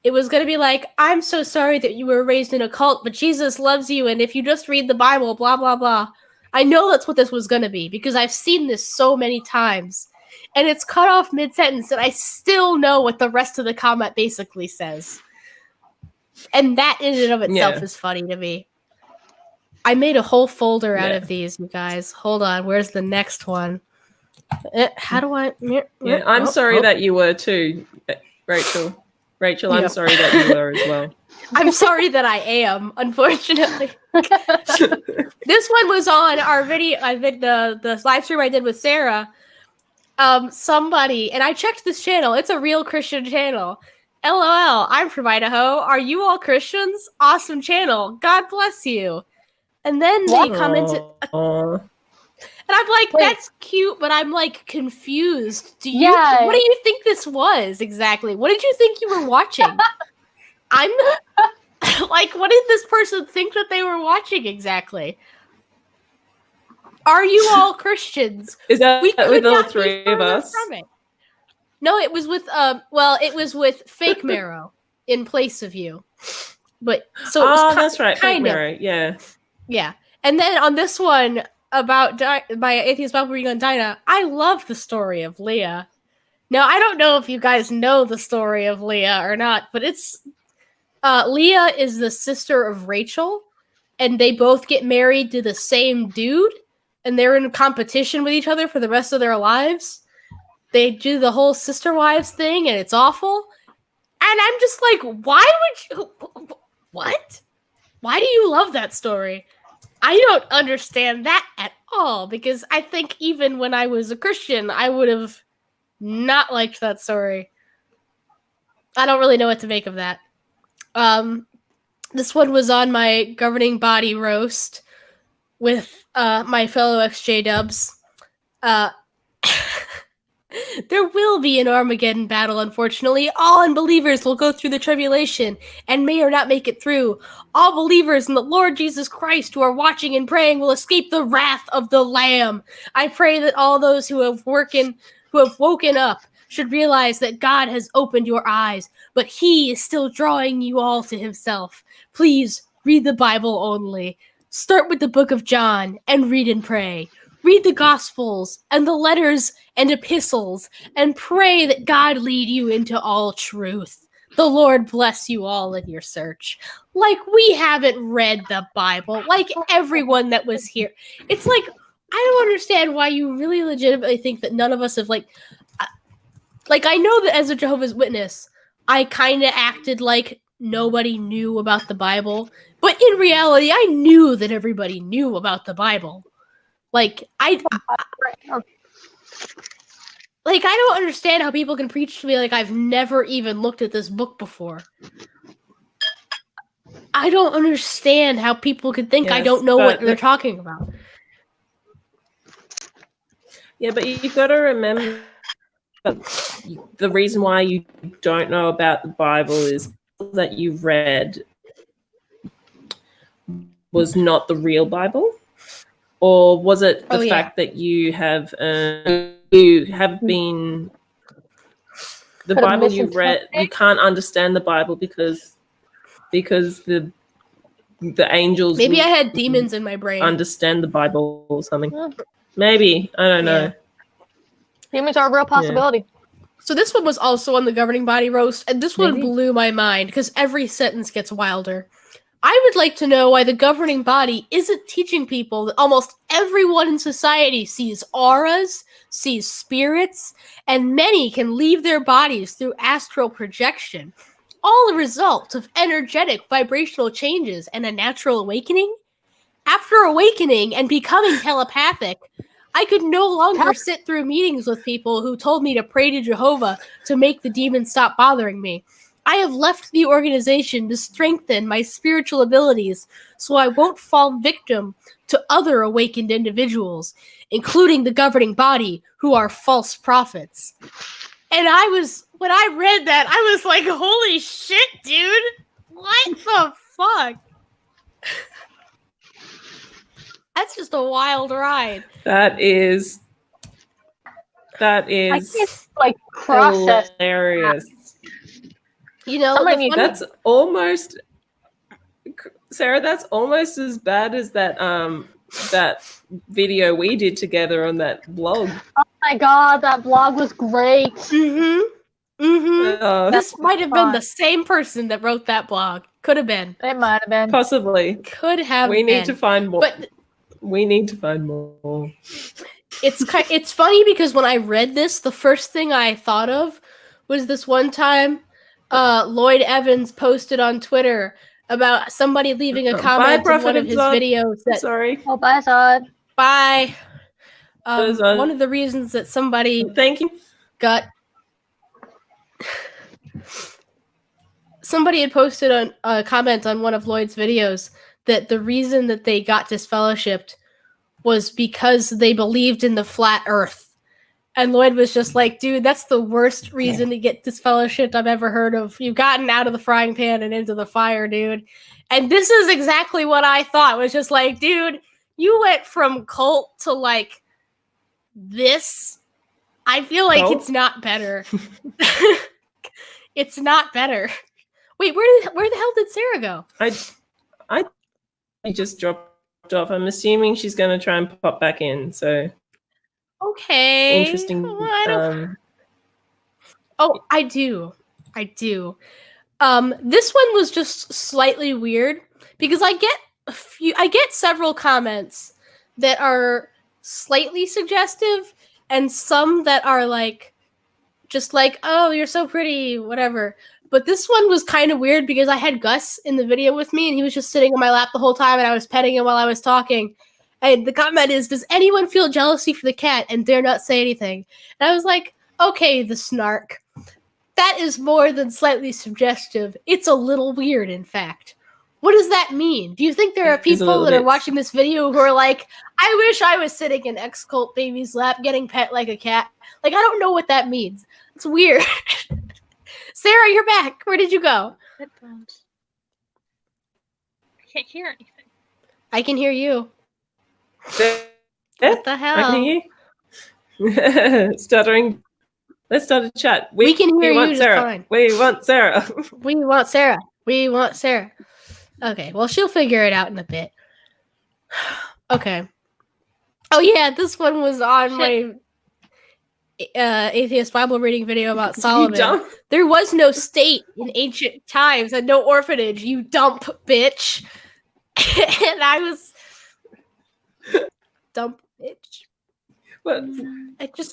It was going to be like, I'm so sorry that you were raised in a cult, but Jesus loves you, and if you just read the Bible, blah, blah, blah. I know that's what this was going to be, because I've seen this so many times. And it's cut off mid-sentence, and I still know what the rest of the comment basically says. And that in and of itself is funny to me. I made a whole folder out of these, you guys. Hold on, where's the next one? How do I... Yeah, I'm sorry that you were too, Rachel. Rachel, I'm sorry that you were as well. I'm sorry that I am, unfortunately. This one was on our video, the live stream I did with Sarah. Somebody, and I checked this channel. It's a real Christian channel. LOL, I'm from Idaho. Are you all Christians? Awesome channel. God bless you. And then they commented... And I'm like, that's cute, but I'm like confused. What do you think this was exactly? What did you think you were watching? I'm like, what did this person think that they were watching exactly? Are you all Christians? Is that with all 3 of us? No, it was with it was with Fake Marrow in place of you. But so it was that's right, Fake Marrow, yeah. Yeah. And then on this one about my Atheist Bible Reading on Dinah, I love the story of Leah. Now, I don't know if you guys know the story of Leah or not, but it's Leah is the sister of Rachel, and they both get married to the same dude, and they're in competition with each other for the rest of their lives. They do the whole sister wives thing, and it's awful. And I'm just like, what? Why do you love that story? I don't understand that at all, because I think even when I was a Christian, I would have not liked that story. I don't really know what to make of that. This one was on my governing body roast with my fellow XJ dubs. There will be an Armageddon battle, unfortunately. All unbelievers will go through the tribulation and may or not make it through. All believers in the Lord Jesus Christ who are watching and praying will escape the wrath of the Lamb. I pray that all those who have woken up should realize that God has opened your eyes, but He is still drawing you all to Himself. Please read the Bible only. Start with the book of John and read and pray. Read the Gospels and the letters and epistles and pray that God lead you into all truth. The Lord bless you all in your search. Like, we haven't read the Bible, like everyone that was here. It's like, I don't understand why you really legitimately think that none of us have, like, I know that as a Jehovah's Witness, I kind of acted like nobody knew about the Bible, but in reality, I knew that everybody knew about the Bible. I don't understand how people can preach to me like I've never even looked at this book before. I don't understand how people could think I don't know what they're talking about. Yeah, but you've got to remember the reason why you don't know about the Bible is that you've read was not the real Bible, or was it the fact that you have been the Bible you read? You can't understand the Bible because the angels. Maybe I had demons in my brain. Understand the Bible or something. Maybe, I don't know. Demons are a real possibility. Yeah. So this one was also on the governing body roast, and this one blew my mind because every sentence gets wilder. I would like to know why the governing body isn't teaching people that almost everyone in society sees auras, sees spirits, and many can leave their bodies through astral projection, all a result of energetic vibrational changes and a natural awakening. After awakening and becoming telepathic, I could no longer sit through meetings with people who told me to pray to Jehovah to make the demons stop bothering me. I have left the organization to strengthen my spiritual abilities so I won't fall victim to other awakened individuals, including the governing body, who are false prophets. And when I read that, I was like, holy shit, dude! What the fuck? That's just a wild ride. That is I can't like process hilarious. You know, that's almost Sarah. That's almost as bad as that that video we did together on that blog. Oh my god, that blog was great. This might have been the same person that wrote that blog. Could have been. It might have been. Possibly. Could have been. We need to find more. But we need to find more. It's funny because when I read this, the first thing I thought of was this one time Lloyd Evans posted on Twitter about somebody leaving a comment in one of his videos. Sorry. Oh, bye, Zod. Bye. One of the reasons that somebody somebody had posted on a comment on one of Lloyd's videos that the reason that they got disfellowshipped was because they believed in the flat earth. And Lloyd was just like, dude, that's the worst reason to get disfellowshipped I've ever heard of. You've gotten out of the frying pan and into the fire, dude. And this is exactly what I thought. It was just like, dude, you went from cult to like this. I feel like it's not better. It's not better. Wait, where the hell did Sarah go? I just dropped off. I'm assuming she's going to try and pop back in. So okay, interesting. Oh, I do. This one was just slightly weird because I get several comments that are slightly suggestive and some that are like just like, oh, you're so pretty, whatever. But this one was kind of weird because I had Gus in the video with me and he was just sitting on my lap the whole time and I was petting him while I was talking. And the comment is, does anyone feel jealousy for the cat and dare not say anything? And I was like, okay, the snark. That is more than slightly suggestive. It's a little weird, in fact. What does that mean? Do you think there are people that are watching this video who are like, I wish I was sitting in ex-cult baby's lap getting pet like a cat? Like, I don't know what that means. It's weird. Sarah, you're back. Where did you go? Headphones. I can't hear anything. I can hear you. What the hell? I can hear you. Stuttering. Let's start a chat. We can hear you just fine. We want Sarah. We want Sarah. We want Sarah. Okay, well, she'll figure it out in a bit. Okay. Oh, yeah, this one was on my atheist Bible reading video about Solomon. There was no state in ancient times and no orphanage, you dump bitch. And I was... dump bitch. What?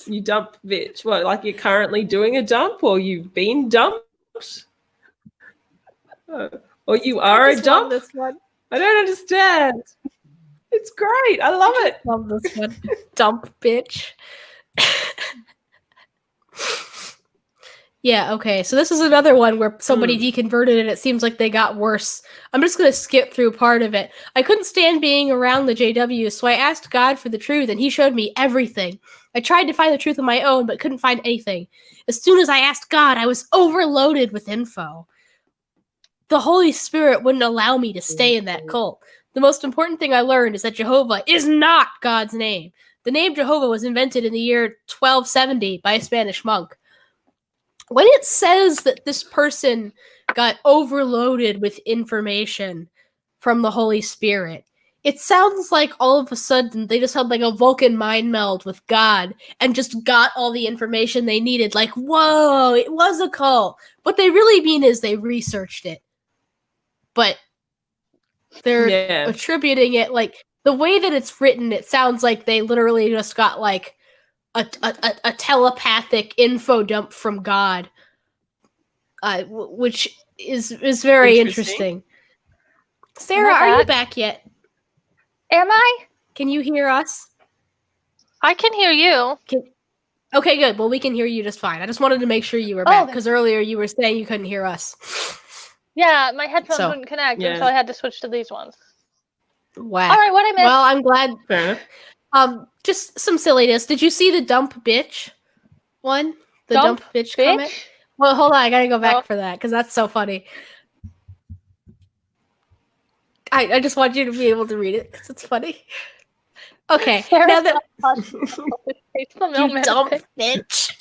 You dump bitch. What, like you're currently doing a dump or you've been dumped? Or you are a dump? This one. I don't understand. It's great. I love it. Love this one. Dump bitch. Yeah, okay. So this is another one where somebody deconverted and it seems like they got worse. I'm just going to skip through part of it. I couldn't stand being around the JW, so I asked God for the truth and he showed me everything. I tried to find the truth on my own, but couldn't find anything. As soon as I asked God, I was overloaded with info. The Holy Spirit wouldn't allow me to stay in that cult. The most important thing I learned is that Jehovah is not God's name. The name Jehovah was invented in the year 1270 by a Spanish monk. When it says that this person got overloaded with information from the Holy Spirit, it sounds like all of a sudden they just had like a Vulcan mind meld with God and just got all the information they needed. Like, whoa, it was a cult. What they really mean is they researched it. But they're attributing it, like, the way that it's written, it sounds like they literally just got like a telepathic info dump from God. Which is very interesting. Sarah, are you back yet? Am I? Can you hear us? I can hear you. Okay, good. Well, we can hear you just fine. I just wanted to make sure you were back, because earlier you were saying you couldn't hear us. Yeah, my headphones wouldn't connect, and so I had to switch to these ones. Wow. All right, what I missed? Well, I'm glad. Fair enough. Just some silliness. Did you see the dump bitch one? The dump bitch comment? Well, hold on. I gotta go back for that because that's so funny. I just want you to be able to read it because it's funny. Okay. Now that you dump bitch.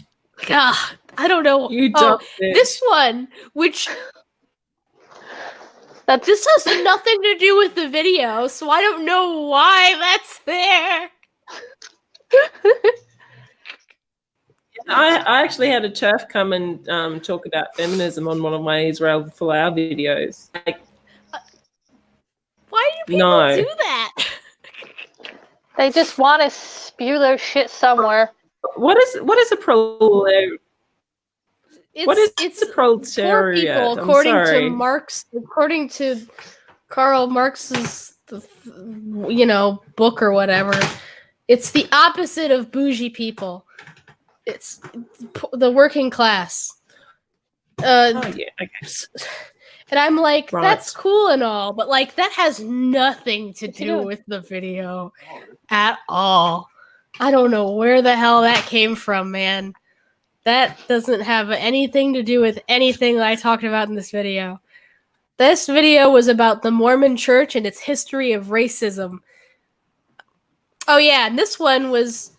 God, I don't know. You dump bitch. This one, which this has nothing to do with the video, so I don't know why that's there. I actually had a turf come and talk about feminism on one of my Israel Folau videos. Like, why do people do that? They just want to spew their shit somewhere. What is a proletariat? What is a proletariat? Poor people, according to Marx, according to Karl Marx's, book or whatever. It's the opposite of bougie people. It's the working class. Okay. And I'm like, that's cool and all, but like that has nothing to do with the video at all. I don't know where the hell that came from, man. That doesn't have anything to do with anything that I talked about in this video. This video was about the Mormon Church and its history of racism. Oh yeah, and this one was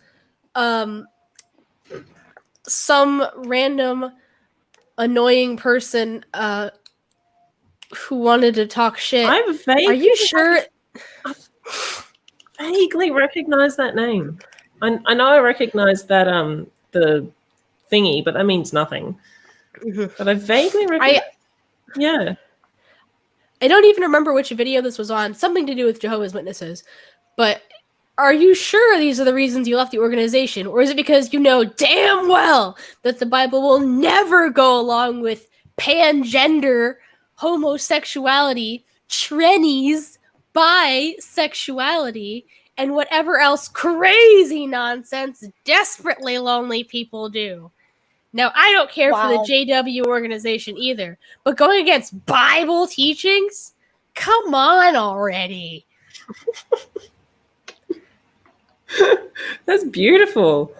some random annoying person who wanted to talk shit. Are you sure? I vaguely recognize that name. I know I recognize that the thingy, but that means nothing. Mm-hmm. But I vaguely recognize. Yeah. I don't even remember which video this was on. Something to do with Jehovah's Witnesses. But are you sure these are the reasons you left the organization? Or is it because you know damn well that the Bible will never go along with pangender, homosexuality, trannies, bisexuality, and whatever else crazy nonsense desperately lonely people do? Now, I don't care for the JW organization either, but going against Bible teachings? Come on already. That's beautiful.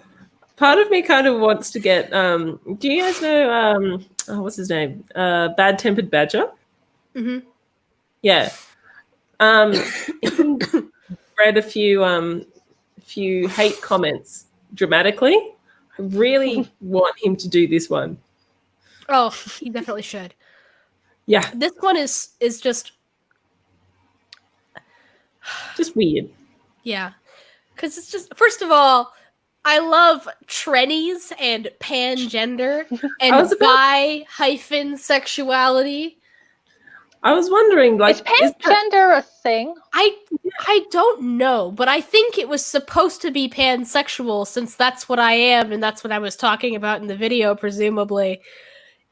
Part of me kind of wants to get do you guys know what's his name? Bad Tempered Badger? Mm-hmm. Yeah. He read a few hate comments dramatically. I really want him to do this one. Oh, he definitely should. Yeah. This one is just weird. Yeah. Because it's just, first of all, I love trannies and pangender and bi-sexuality. I was wondering, like, is pangender a thing? I don't know, but I think it was supposed to be pansexual since that's what I am and that's what I was talking about in the video, presumably.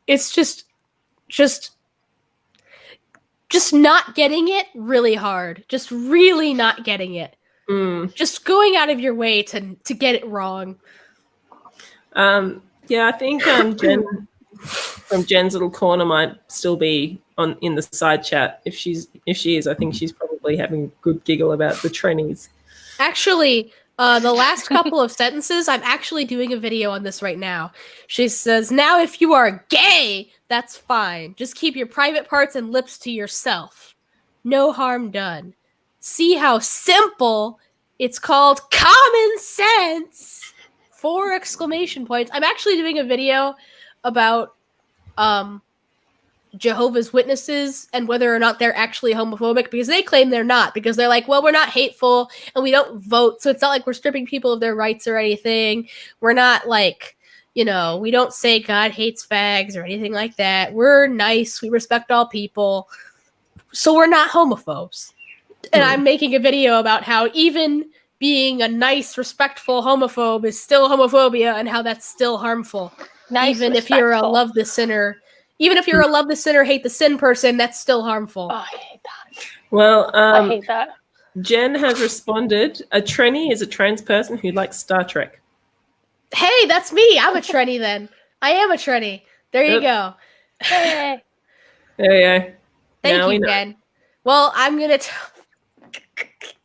It's just not getting it really hard. Just really not getting it. Just going out of your way to get it wrong. Yeah, I think Jen from Jen's little corner might still be in the side chat. If she is, I think she's probably having a good giggle about the trannies. Actually, the last couple of sentences, I'm actually doing a video on this right now. She says, "Now if you are gay, that's fine. Just keep your private parts and lips to yourself. No harm done. See how simple? It's called common sense." 4 exclamation points. I'm actually doing a video about Jehovah's Witnesses and whether or not they're actually homophobic, because they claim they're not, because they're like, well, we're not hateful and we don't vote, so it's not like we're stripping people of their rights or anything. We're not like, we don't say God hates fags or anything like that. We're nice, we respect all people, so we're not homophobes. And I'm making a video about how even being a nice, respectful homophobe is still homophobia and how that's still harmful. Nice, even respectful. if you're a love the sinner, hate the sin person, that's still harmful. Oh, I hate that. Well, I hate that. Jen has responded, a tranny is a trans person who likes Star Trek. Hey, that's me. I'm a tranny then. I am a tranny. There you go. Hey. There you go. Thank you, Jen. Well, I'm going to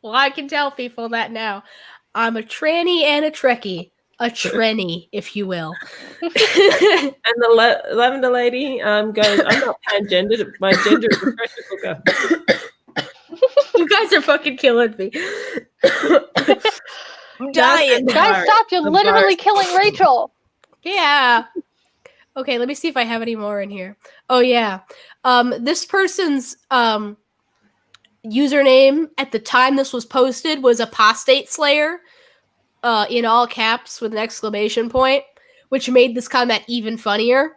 well, I can tell people that now. I'm a tranny and a Trekkie. A tranny, if you will. And the lavender lady goes, I'm not pangendered. My gender is a pressure cooker. You guys are fucking killing me. I'm dying. Guys, stop. You're literally killing Rachel. Yeah. Okay, let me see if I have any more in here. Oh, yeah. This person's username at the time this was posted was Apostate Slayer, in all caps with an exclamation point, which made this comment even funnier.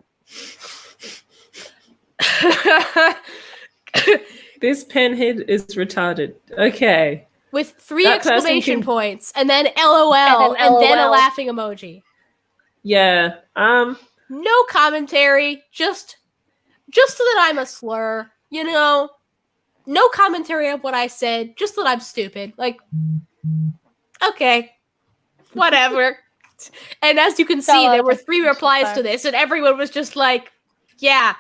This penhead is retarded. Okay. With 3 exclamation points, and then LOL, and then a laughing emoji. Yeah. No commentary, just that I'm a slur, No commentary of what I said, just that I'm stupid. Like, okay, whatever. And as you can see, there were 3 replies to this, and everyone was just like, yeah,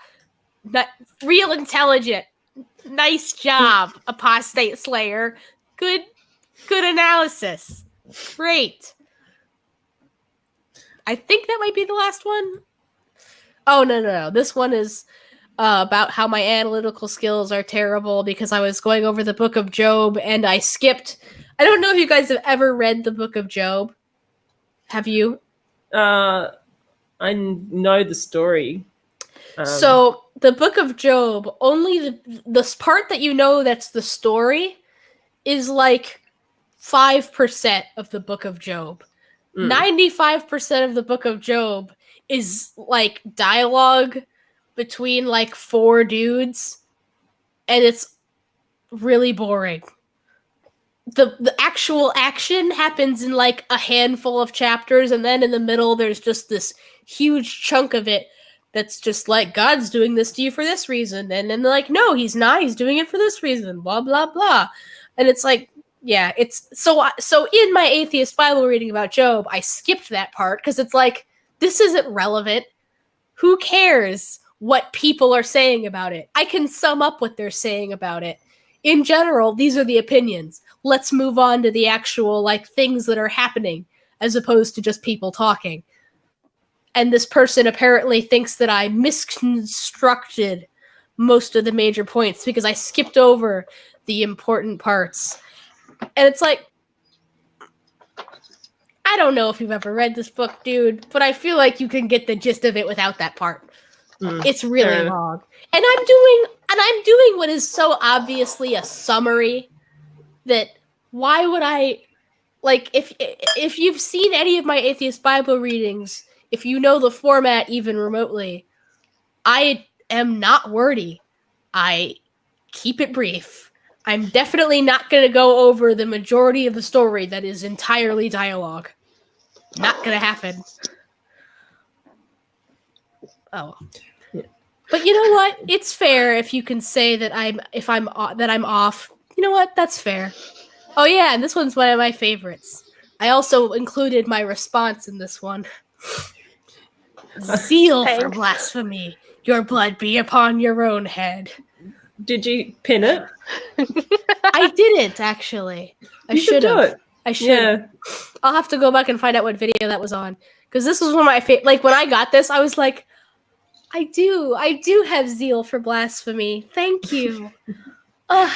real intelligent. Nice job, Apostate Slayer. Good analysis. Great. I think that might be the last one. Oh, no. This one is about how my analytical skills are terrible because I was going over the Book of Job and I skipped. I don't know if you guys have ever read the Book of Job. Have you? I know the story. So the Book of Job, only the part that that's the story is like 5% of the Book of Job. 95% of the Book of Job is like dialogue between like 4 dudes, and it's really boring. The actual action happens in like a handful of chapters, and then in the middle there's just this huge chunk of it that's just like, God's doing this to you for this reason, and then they're like, no, he's not, he's doing it for this reason, blah blah blah. And it's like, yeah, it's so in my atheist Bible reading about Job, I skipped that part because it's like, this isn't relevant. Who cares what people are saying about it? I can sum up what they're saying about it. In general, these are the opinions. Let's move on to the actual like things that are happening as opposed to just people talking. And this person apparently thinks that I misconstructed most of the major points because I skipped over the important parts. And it's like, I don't know if you've ever read this book, dude, but I feel like you can get the gist of it without that part. It's really long. And I'm doing what is so obviously a summary that why would I, like, if you've seen any of my atheist Bible readings, if you know the format even remotely, I am not wordy. I keep it brief. I'm definitely not going to go over the majority of the story that is entirely dialogue. Not going to happen. Oh. Yeah. But you know what? It's fair if you can say that I'm off. You know what? That's fair. Oh yeah, and this one's one of my favorites. I also included my response in this one. Zeal for blasphemy. Your blood be upon your own head. Did you pin it? I didn't, actually. I should have. I should. Yeah. I'll have to go back and find out what video that was on. Because this was one of my favorite. Like, when I got this, I was like, I do have zeal for blasphemy. Thank you.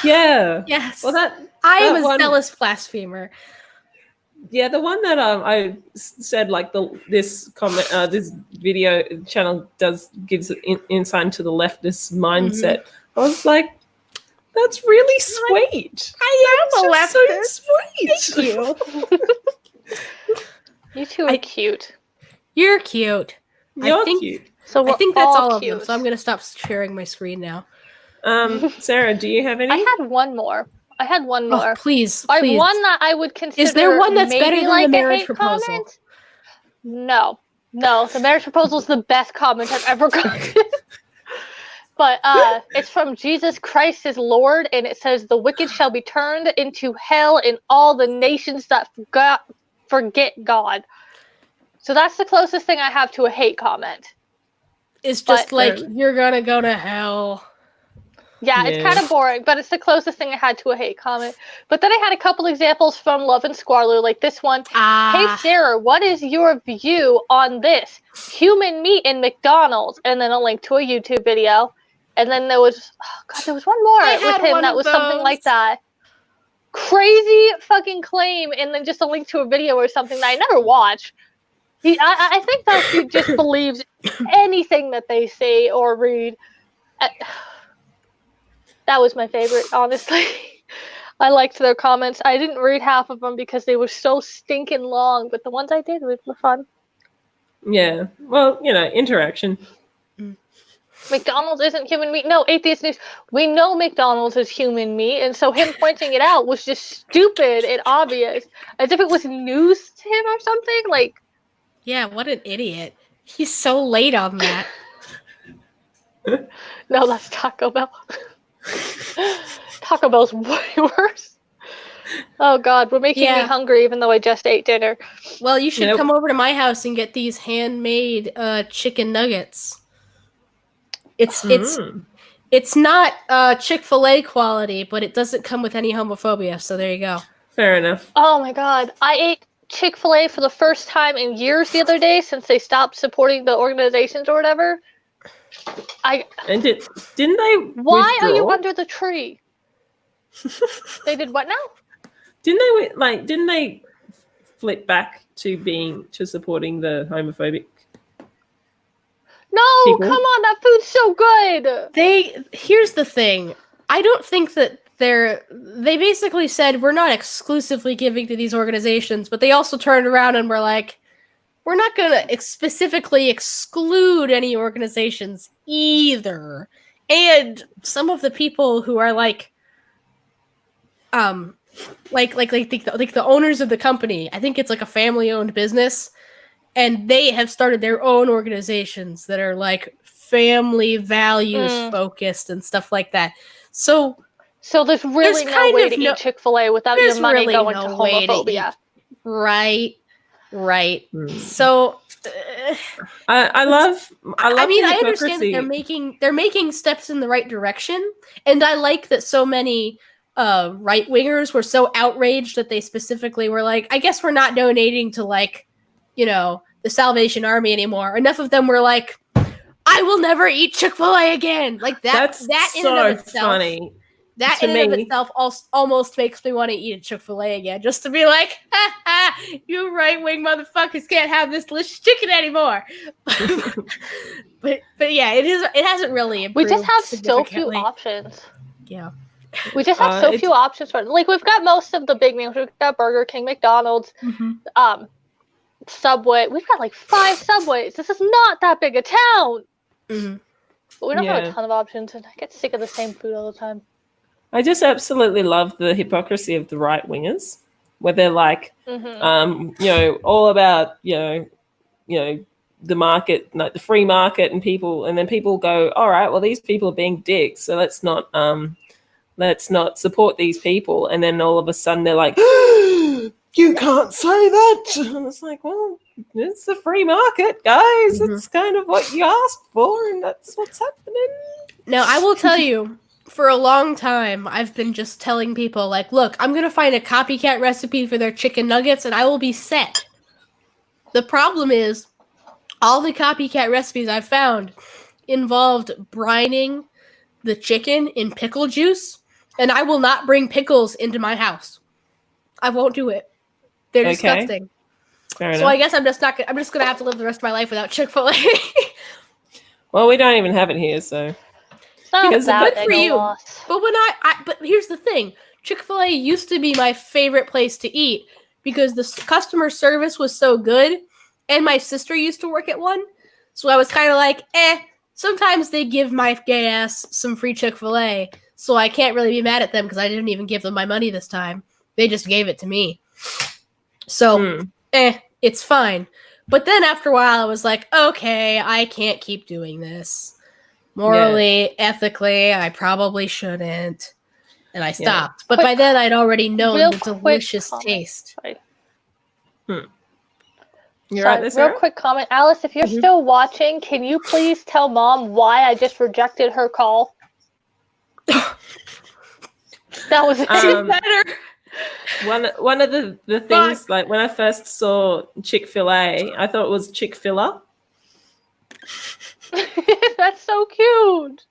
Yeah. Yes. Well, I am a zealous blasphemer. Yeah, the one that I said, like, this video channel gives insight into the leftist mindset. I was like, that's really sweet. I am a leftist. So sweet. Thank you. You two are cute. You're cute. You're cute. So I think that's all cute. Of them. So I'm going to stop sharing my screen now. Sarah, do you have any? I had one more. Oh, please. One that I would consider. Is there one that's better than the marriage proposal? Comment? No. The marriage proposal is the best comment I've ever gotten. But it's from Jesus Christ is Lord, and it says, "The wicked shall be turned into hell, and all the nations that forget God." So that's the closest thing I have to a hate comment. It's just you're gonna go to hell. Yeah, it's kind of boring, but it's the closest thing I had to a hate comment. But then I had a couple examples from Love and Squalor, like this one. Hey, Sarah, what is your view on this? Human meat in McDonald's. And then a link to a YouTube video. And then there was one more with him that was something like that. Crazy fucking claim, and then just a link to a video or something that I never watch. I think that he just believes anything that they say or read. That was my favorite, honestly. I liked their comments. I didn't read half of them because they were so stinking long, but the ones I did were fun. Yeah. Well, interaction. McDonald's isn't human meat. No, Atheist News. We know McDonald's is human meat, and so him pointing it out was just stupid and obvious. As if it was news to him or something. Like, yeah, what an idiot. He's so late on that. No, that's Taco Bell. Taco Bell's way worse. Oh God, we're making me hungry even though I just ate dinner. Well, you should come over to my house and get these handmade chicken nuggets. It's not Chick-fil-A quality, but it doesn't come with any homophobia, so there you go. Fair enough. Oh my God, I ate Chick-fil-A for the first time in years the other day since they stopped supporting the organizations or whatever. Didn't they? Why are you under the tree? They did what now? Didn't they flip back to supporting the homophobic? No, people? Come on, that food's so good. Here's the thing. I don't think that they basically said we're not exclusively giving to these organizations, but they also turned around and were like, we're not going to specifically exclude any organizations either. And some of the people who are like the owners of the company, I think it's like a family-owned business, and they have started their own organizations that are like family values focused and stuff like that. So there's really no way to eat Chick-fil-A without your money going to homophobia. Right. So I love I mean, I understand that they're making steps in the right direction, and I like that so many right-wingers were so outraged that they specifically were like, I guess we're not donating to the Salvation Army anymore. Enough of them were like, I will never eat Chick-fil-A again. Like that in so and of itself. Funny. That in and of itself almost makes me want to eat a Chick-fil-A again, just to be like, you right-wing motherfuckers can't have this delicious chicken anymore. but yeah, it hasn't really improved. We just have so few options. Yeah. We just have so few options for it. Like, we've got most of the big names. We've got Burger King, McDonald's, Subway. We've got like 5 Subways. This is not that big a town. Mm-hmm. But we don't have a ton of options, and I get sick of the same food all the time. I just absolutely love the hypocrisy of the right wingers, where they're like, all about, the market, like the free market, and then people go, all right, well, these people are being dicks, so let's not support these people. And then all of a sudden they're like, you can't say that. And it's like, well, it's the free market, guys. It's kind of what you asked for, and that's what's happening. Now, I will tell you, for a long time, I've been just telling people, like, look, I'm going to find a copycat recipe for their chicken nuggets, and I will be set. The problem is, all the copycat recipes I've found involved brining the chicken in pickle juice, and I will not bring pickles into my house. I won't do it. They're disgusting. Fair so enough. I guess I'm just gonna have to live the rest of my life without Chick-fil-A. Well, we don't even have it here, so It's not Because that good big for a you. loss. But but here's the thing: Chick-fil-A used to be my favorite place to eat because the customer service was so good, and my sister used to work at one, so I was kind of like, Sometimes they give my gay ass some free Chick-fil-A, so I can't really be mad at them because I didn't even give them my money this time. They just gave it to me. So, it's fine. But then after a while, I was like, okay, I can't keep doing this. Morally, ethically, I probably shouldn't. And I stopped. But by then, I'd already known the delicious taste. You're right there, Real quick comment. Alice, if you're still watching, can you please tell Mom why I just rejected her call? That was better. One of the things, like when I first saw Chick-fil-A, I thought it was Chick-fil-A. That's so cute.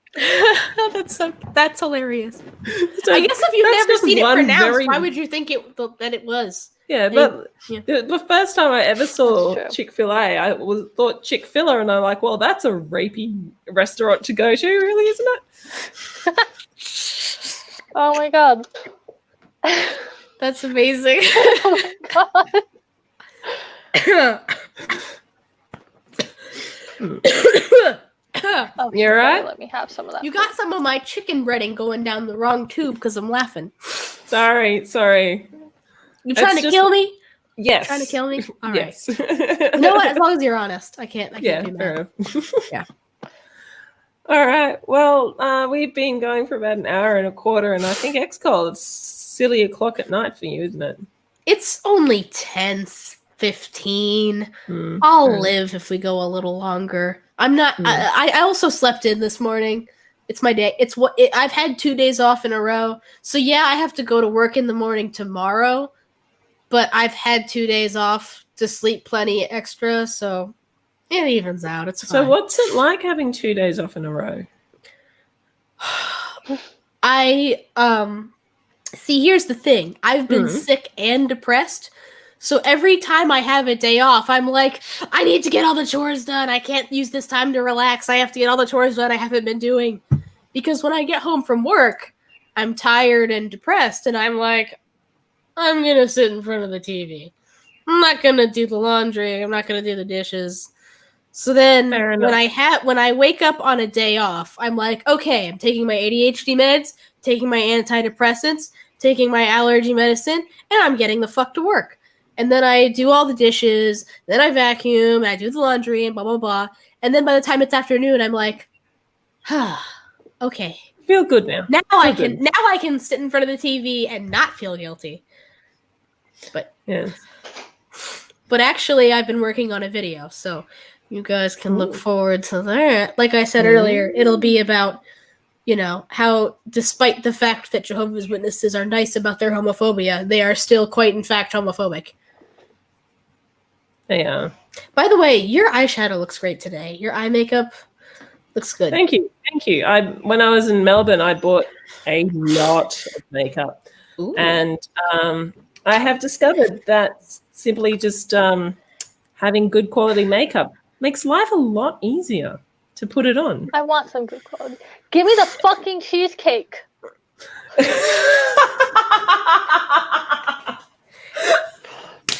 That's hilarious. So I guess if you've never just seen it one pronounced, why would you think that it was? Yeah, but the first time I ever saw Chick-fil-A, I thought Chick-fil-A, and I'm like, well, that's a rapey restaurant to go to, really, isn't it? Oh my god. That's amazing. Oh my god. Okay, You're right. Let me have some of that. You got some of my chicken breading going down the wrong tube because I'm laughing. Sorry. You trying to kill me? Yes. Trying to kill me? All right. Yes. You know what? As long as you're honest, I can't be mad. Fair enough. Yeah. All right. Well, we've been going for about an hour and a quarter, and I think X-Call, it's silly o'clock at night for you, isn't it? It's only 10:15. I'll live if we go a little longer. I'm not. I also slept in this morning. It's my day. I've had 2 days off in a row. So yeah, I have to go to work in the morning tomorrow, but I've had 2 days off to sleep plenty extra, so it evens out. It's fine. So what's it like having 2 days off in a row? See, here's the thing. I've been sick and depressed. So every time I have a day off, I'm like, I need to get all the chores done. I can't use this time to relax. I have to get all the chores done I haven't been doing. Because when I get home from work, I'm tired and depressed, and I'm like, I'm going to sit in front of the TV. I'm not going to do the laundry. I'm not going to do the dishes. So then when I wake up on a day off, I'm like, okay, I'm taking my ADHD meds, taking my antidepressants, taking my allergy medicine, and I'm getting the fuck to work. And then I do all the dishes, then I vacuum, and I do the laundry, and blah, blah, blah. And then by the time it's afternoon, I'm like, okay. Feel good now. Now I can sit in front of the TV and not feel guilty. But actually, I've been working on a video, so you guys can look forward to that. Like I said earlier, it'll be about, how despite the fact that Jehovah's Witnesses are nice about their homophobia, they are still quite, in fact, homophobic. They are. By the way, your eyeshadow looks great today. Your eye makeup looks good. Thank you. When I was in Melbourne, I bought a lot of makeup. Ooh. And I have discovered that simply just having good quality makeup makes life a lot easier to put it on. I want some good quality. Give me the fucking cheesecake.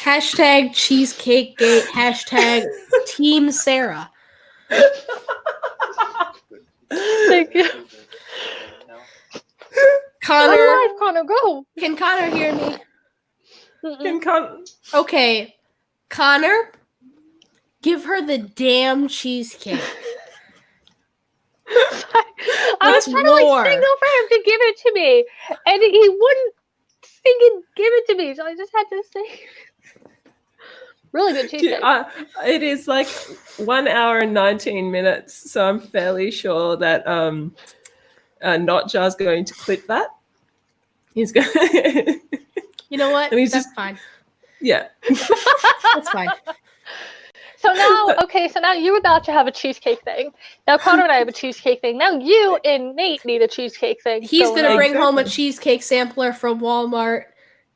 Hashtag cheesecake-gate. Hashtag Team Sarah. Thank you. Connor. I'm alive, Connor, go. Can Connor hear me? Mm-mm. Okay. Connor, give her the damn cheesecake. I was trying to signal for him to give it to me, and he wouldn't thinking, give it to me. So I just had to say, really good cheesecake. It is like 1 hour and 19 minutes, so I'm fairly sure that Notjar's going to clip that. He's going. You know what? And he's That's fine. Yeah. That's fine. So now you're about to have a cheesecake thing. Now Connor and I have a cheesecake thing. Now you and Nate need a cheesecake thing. He's going to bring home a cheesecake sampler from Walmart,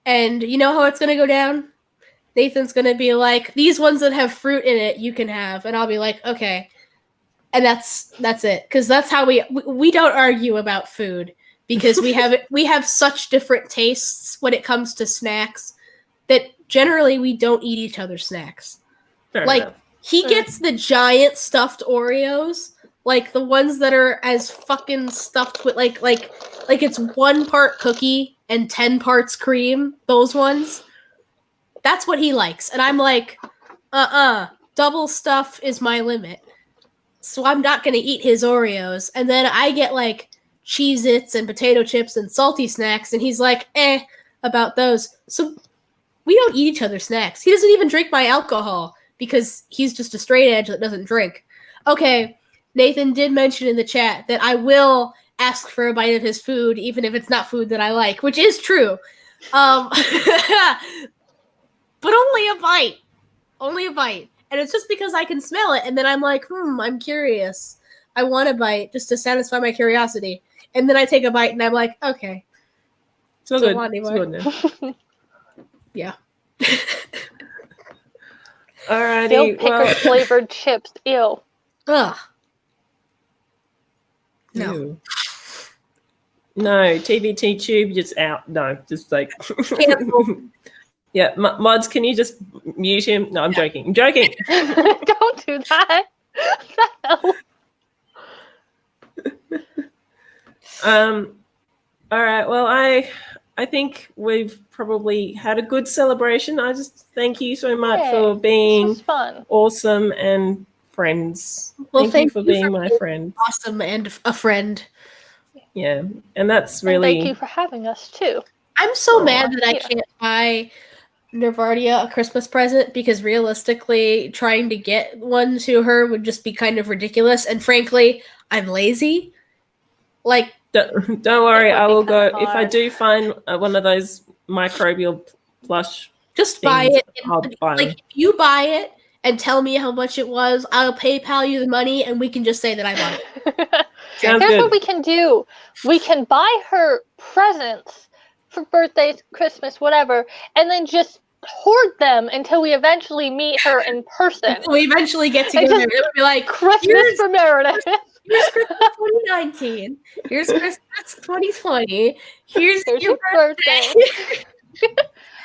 and you know how it's going to go down? Nathan's going to be like, these ones that have fruit in it, you can have. And I'll be like, okay. And that's it. Because that's how we don't argue about food. Because we have such different tastes when it comes to snacks that generally we don't eat each other's snacks. Fair like enough. He gets the giant stuffed Oreos, like the ones that are as fucking stuffed with like it's 1 part cookie and 10 parts cream. Those ones. That's what he likes. And I'm like, double stuff is my limit. So I'm not going to eat his Oreos. And then I get like Cheez-Its and potato chips and salty snacks. And he's like, about those. So we don't eat each other's snacks. He doesn't even drink my alcohol because he's just a straight edge that doesn't drink. Okay, Nathan did mention in the chat that I will ask for a bite of his food, even if it's not food that I like, which is true. But only a bite. Only a bite. And it's just because I can smell it. And then I'm like, I'm curious. I want a bite just to satisfy my curiosity. And then I take a bite and I'm like, okay. So good. It's good now. Yeah. Alrighty. Dill picker flavored chips. Ew. Ugh. No. Ew. No, TBT tube just out. No, just like. Yeah, Mods, can you just mute him? No, I'm joking. I'm joking. Don't do that. What the hell? All right. Well, I think we've probably had a good celebration. I just thank you so much for being fun. Awesome and friends. Well, thank you for being my friend. Awesome and a friend. Yeah, and that's really. And thank you for having us too. I'm so mad that I can't buy Nervardia a Christmas present because realistically trying to get one to her would just be kind of ridiculous, and frankly I'm lazy. Like don't worry, I will go hard. If I do find one of those microbial plush just things, buy it. I'll buy like if you buy it and tell me how much it was, I'll PayPal you the money and we can just say that I bought it. Sounds Here's good. what we can do. We can buy her presents for birthdays, Christmas, whatever, and then just hoard them until we eventually meet her in person. We eventually get together and it'll be like Christmas for Meredith. Here's Christmas 2019. Here's Christmas 2020. Here's your birthday.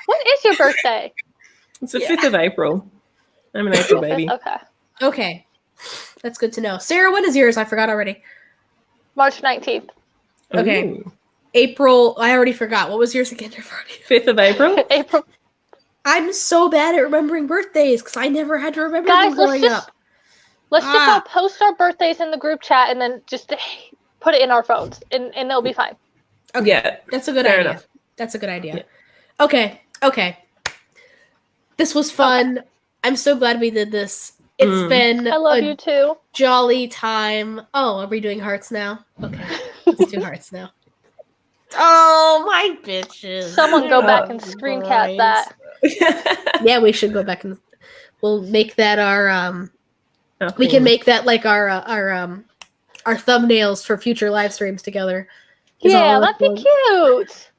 When is your birthday? It's the 5th of April. I'm an April baby. Okay. That's good to know. Sarah, when is yours? I forgot already. March 19th. Okay. Ooh. April, I already forgot. What was yours again? 5th of April? April. I'm so bad at remembering birthdays because I never had to remember them growing up. Let's just all post our birthdays in the group chat and then just put it in our phones and it'll be fine. Okay. Yeah. That's a good idea. Enough. That's a good idea. Yeah. Okay. This was fun. Okay. I'm so glad we did this. It's been I love you too. Jolly time. Oh, are we doing hearts now? Okay. Let's do hearts now. Oh, my bitches. Someone go back and screen cap that. Yeah, we should go back and we'll make that our we can make that like our thumbnails for future live streams together. Yeah, that'd be cute.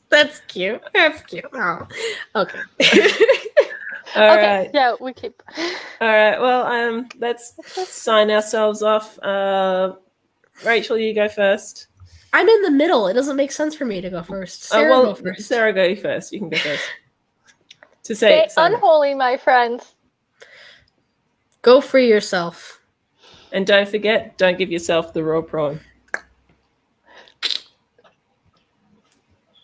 That's cute. That's cute. Oh. Okay. All right. Yeah, we keep. All right. Well, let's sign ourselves off. Rachel, you go first. I'm in the middle. It doesn't make sense for me to go first. Sarah, go first. Sarah, go first. You can go first. To say Stay unholy, my friends. Go free yourself. And don't forget, don't give yourself the raw prawn.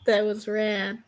That was rad.